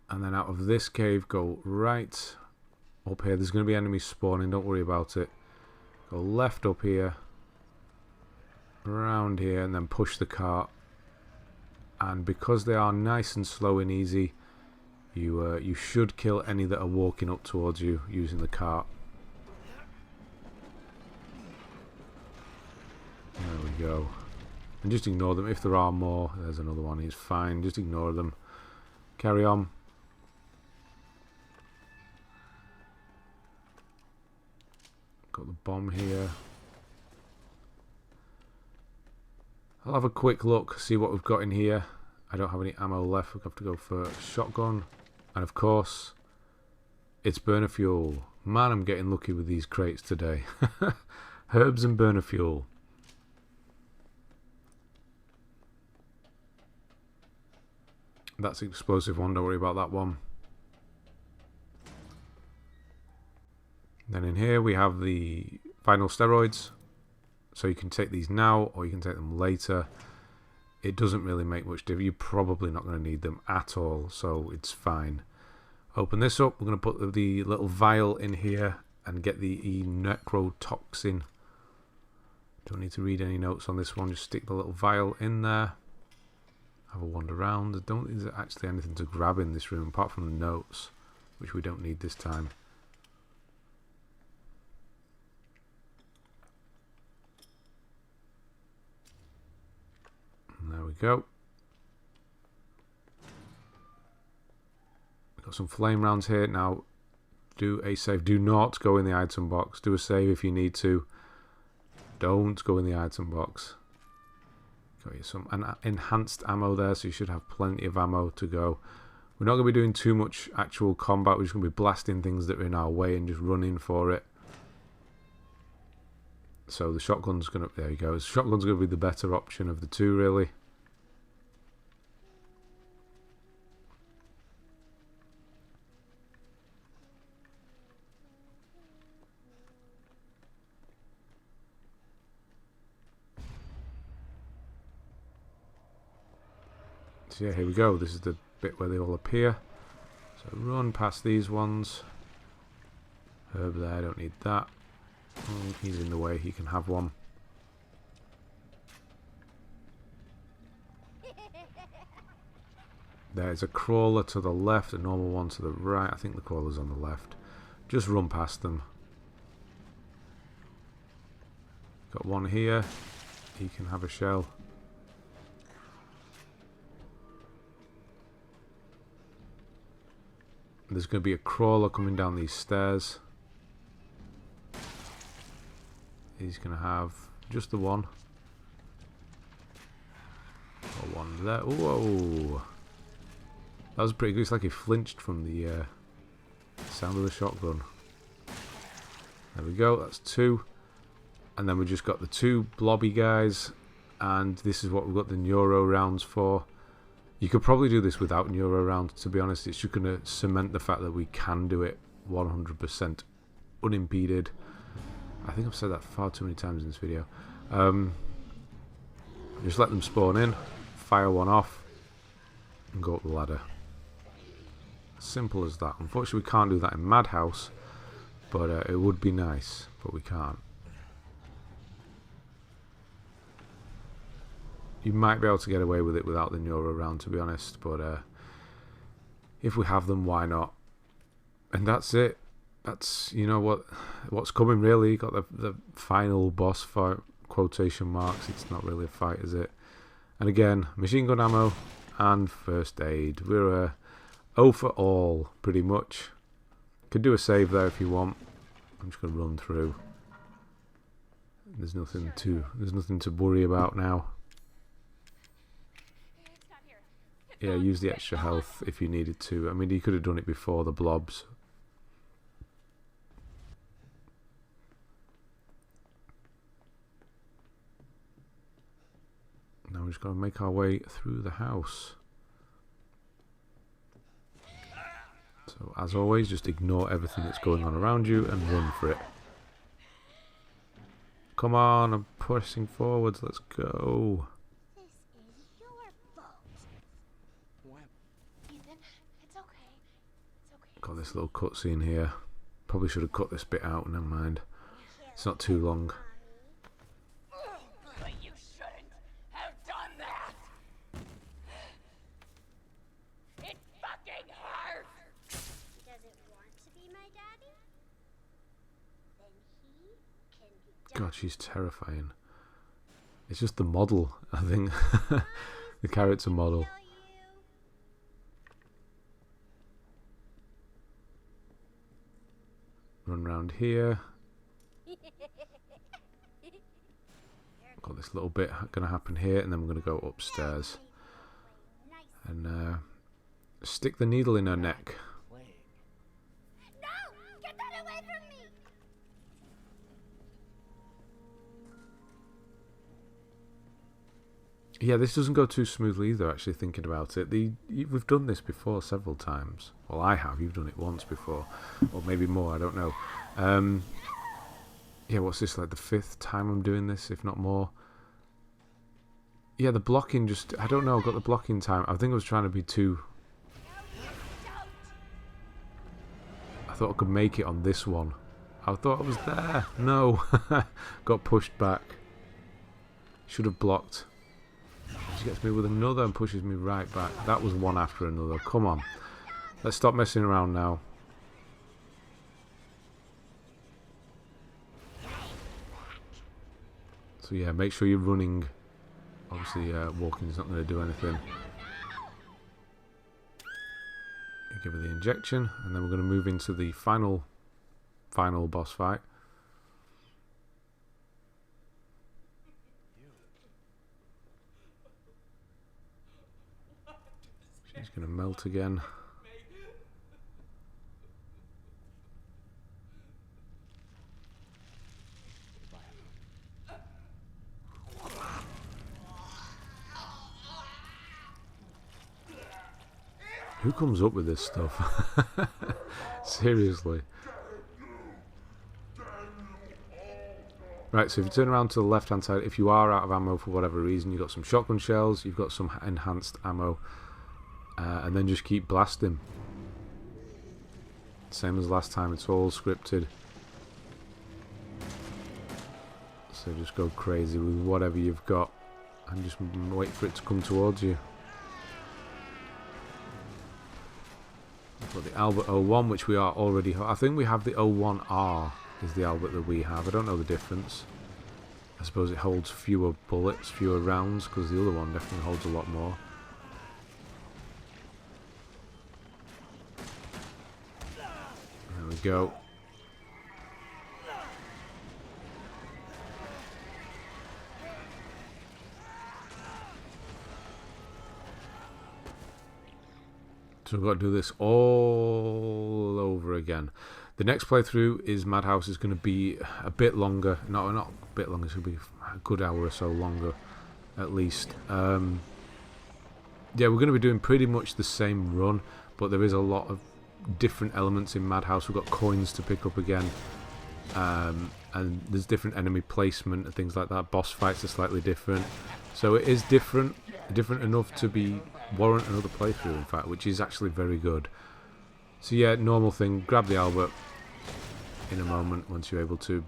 And then out of this cave, go right up here. There's going to be enemies spawning. Don't worry about it. Go left up here. Around here. And then push the cart. And because they are nice and slow and easy, you should kill any that are walking up towards you using the cart. There we go. And just ignore them. If there are more, there's another one. He's fine. Just ignore them. Carry on. Got the bomb here. I'll have a quick look, see what we've got in here. I don't have any ammo left. We'll have to go for shotgun. And of course, it's burner fuel. Man, I'm getting lucky with these crates today. Herbs and burner fuel. That's an explosive one, don't worry about that one. Then in here we have the final steroids. So you can take these now or you can take them later. It doesn't really make much difference. You're probably not going to need them at all, so it's fine. Open this up. We're going to put the little vial in here and get the necrotoxin. Don't need to read any notes on this one. Just stick the little vial in there. Have a wander around. I don't think there's actually anything to grab in this room apart from the notes, which we don't need this time. And there we go. We've got some flame rounds here. Now, do a save. Do not go in the item box. Do a save if you need to. Don't go in the item box. Got you some enhanced ammo there, so you should have plenty of ammo to go. We're not going to be doing too much actual combat. We're just going to be blasting things that are in our way and just running for it. So the shotgun's going to... There you go. The shotgun's going to be the better option of the two, really. So yeah, here we go. This is the bit where they all appear. So run past these ones. Herb there, I don't need that. He's in the way, he can have one. There's a crawler to the left, a normal one to the right. I think the crawler's on the left. Just run past them. Got one here. He can have a shell. There's going to be a crawler coming down these stairs. He's going to have just the one. Got one there. Whoa! That was pretty good. It's like he flinched from the sound of the shotgun. There we go. That's two. And then we just got the two blobby guys. And this is what we've got the neuro rounds for. You could probably do this without neuro rounds, to be honest. It's just going to cement the fact that we can do it 100% unimpeded. I think I've said that far too many times in this video. Just let them spawn in, fire one off, and go up the ladder. Simple as that. Unfortunately, we can't do that in Madhouse, but it would be nice, but we can't. You might be able to get away with it without the neuro round, to be honest, but if we have them, why not? And that's it. That's, you know, what's coming, really. You got the final boss fight, quotation marks. It's not really a fight, is it? And again, machine gun ammo and first aid. We're 0 for all, pretty much. Could do a save there if you want. I'm just going to run through. There's nothing to worry about now. Yeah, use the extra health if you needed to. I mean, you could have done it before the blobs. Now we're just going to make our way through the house. So, as always, just ignore everything that's going on around you and run for it. Come on, I'm pressing forwards. Let's go. This is your fault. Ethan, it's okay. It's okay. Got this little cutscene here. Probably should have cut this bit out, never mind. It's not too long. But you shouldn't have done that! It fucking hurts! Doesn't want to be my daddy? Then he can be God, she's terrifying. It's just the model, I think. The character model. Run around here. Got this little bit going to happen here, and then we're going to go upstairs and stick the needle in her neck. No! Get that away from me! Yeah, this doesn't go too smoothly either, actually, thinking about it. We've done this before several times. Well, I have. You've done it once before. Or maybe more, I don't know. Yeah, what's this, like the 5th time I'm doing this, if not more? Yeah, the blocking just... I don't know, I've got the blocking time. I think I was trying to be too... I thought I could make it on this one. I thought I was there. No. Got pushed back. Should have blocked. She gets me with another and pushes me right back. That was one after another. Come on. Let's stop messing around now. So yeah, make sure you're running. Obviously, walking is not going to do anything. Give her the injection, and then we're going to move into the final boss fight. going to melt again. Who comes up with this stuff? Seriously. Right, so if you turn around to the left hand side, if you are out of ammo for whatever reason, you've got some shotgun shells, you've got some enhanced ammo, and then just keep blasting. Same as last time, it's all scripted. So just go crazy with whatever you've got and just wait for it to come towards you. We've got the Albert 01, which we are already... I think we have the 01R is the Albert that we have. I don't know the difference. I suppose it holds fewer bullets, fewer rounds, because the other one definitely holds a lot more. There we go. So we've got to do this all over again. The next playthrough is Madhouse is going to be a bit longer. No, not a bit longer. It's going to be a good hour or so longer, at least. Yeah, we're going to be doing pretty much the same run, but there is a lot of different elements in Madhouse. We've got coins to pick up again, and there's different enemy placement and things like that. Boss fights are slightly different, so it is different enough to be warrant another playthrough, in fact, which is actually very good. So yeah, normal thing, grab the Albert in a moment once you're able to.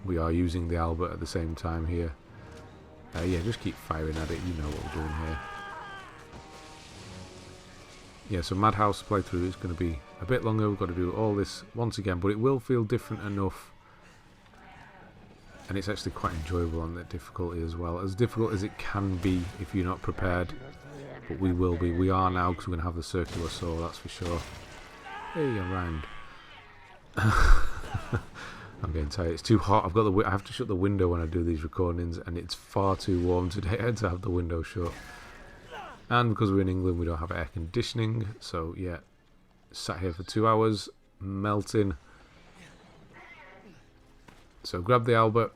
We are using the Albert at the same time here. Yeah, just keep firing at it, you know what we're doing here. Yeah, so Madhouse playthrough is going to be a bit longer. We've got to do all this once again, but it will feel different enough. And it's actually quite enjoyable on the difficulty as well. As difficult as it can be if you're not prepared. But we will be. We are now, because we're going to have the circular saw, that's for sure. Hey, around. I'm getting tired. It's too hot. I have to shut the window when I do these recordings, and it's far too warm today. I had to have the window shut. And because we're in England, we don't have air conditioning. So yeah, sat here for 2 hours, melting. So grab the Albert,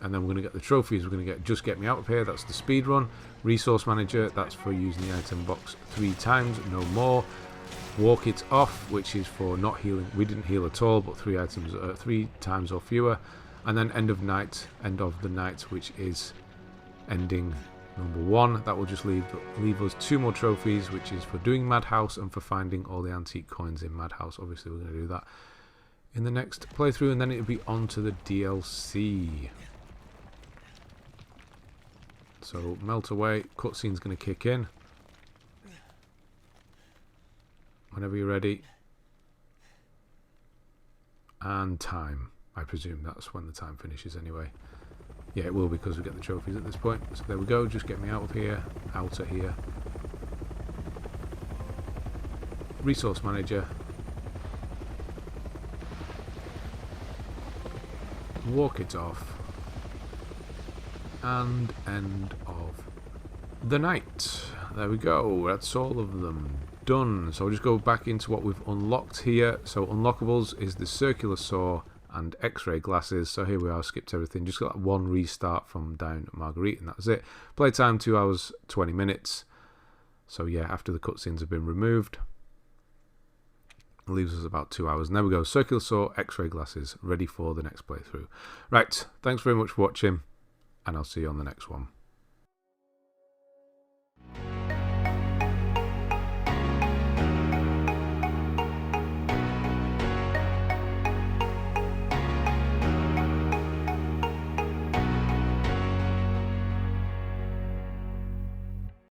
and then we're going to get the trophies. We're going to get Just Get Me Out of Here. That's the speed run. Resource Manager. That's for using the item box 3 times, no more. Walk It Off, which is for not healing. We didn't heal at all, but 3 times or fewer. And then End of the Night, which is ending number 1. That will just leave us 2 more trophies, which is for doing Madhouse and for finding all the antique coins in Madhouse. Obviously, we're going to do that in the next playthrough, and then it'll be on to the DLC. So melt away. Cutscene's going to kick in. Whenever you're ready. And time. I presume that's when the time finishes anyway. Yeah, it will, because we get the trophies at this point. So there we go. Just get me out of here. Out of here. Resource Manager. Walk It Off. And End of the Night. There we go. That's all of them done. So I'll just go back into what we've unlocked here. So unlockables is the circular saw and x-ray glasses. So here we are, skipped everything, just got one restart from down at Marguerite, and that's it. Playtime 2 hours 20 minutes. So yeah, after the cutscenes have been removed, it leaves us about 2 hours. And there we go, circular saw, x-ray glasses, ready for the next playthrough. Right, thanks very much for watching, and I'll see you on the next one.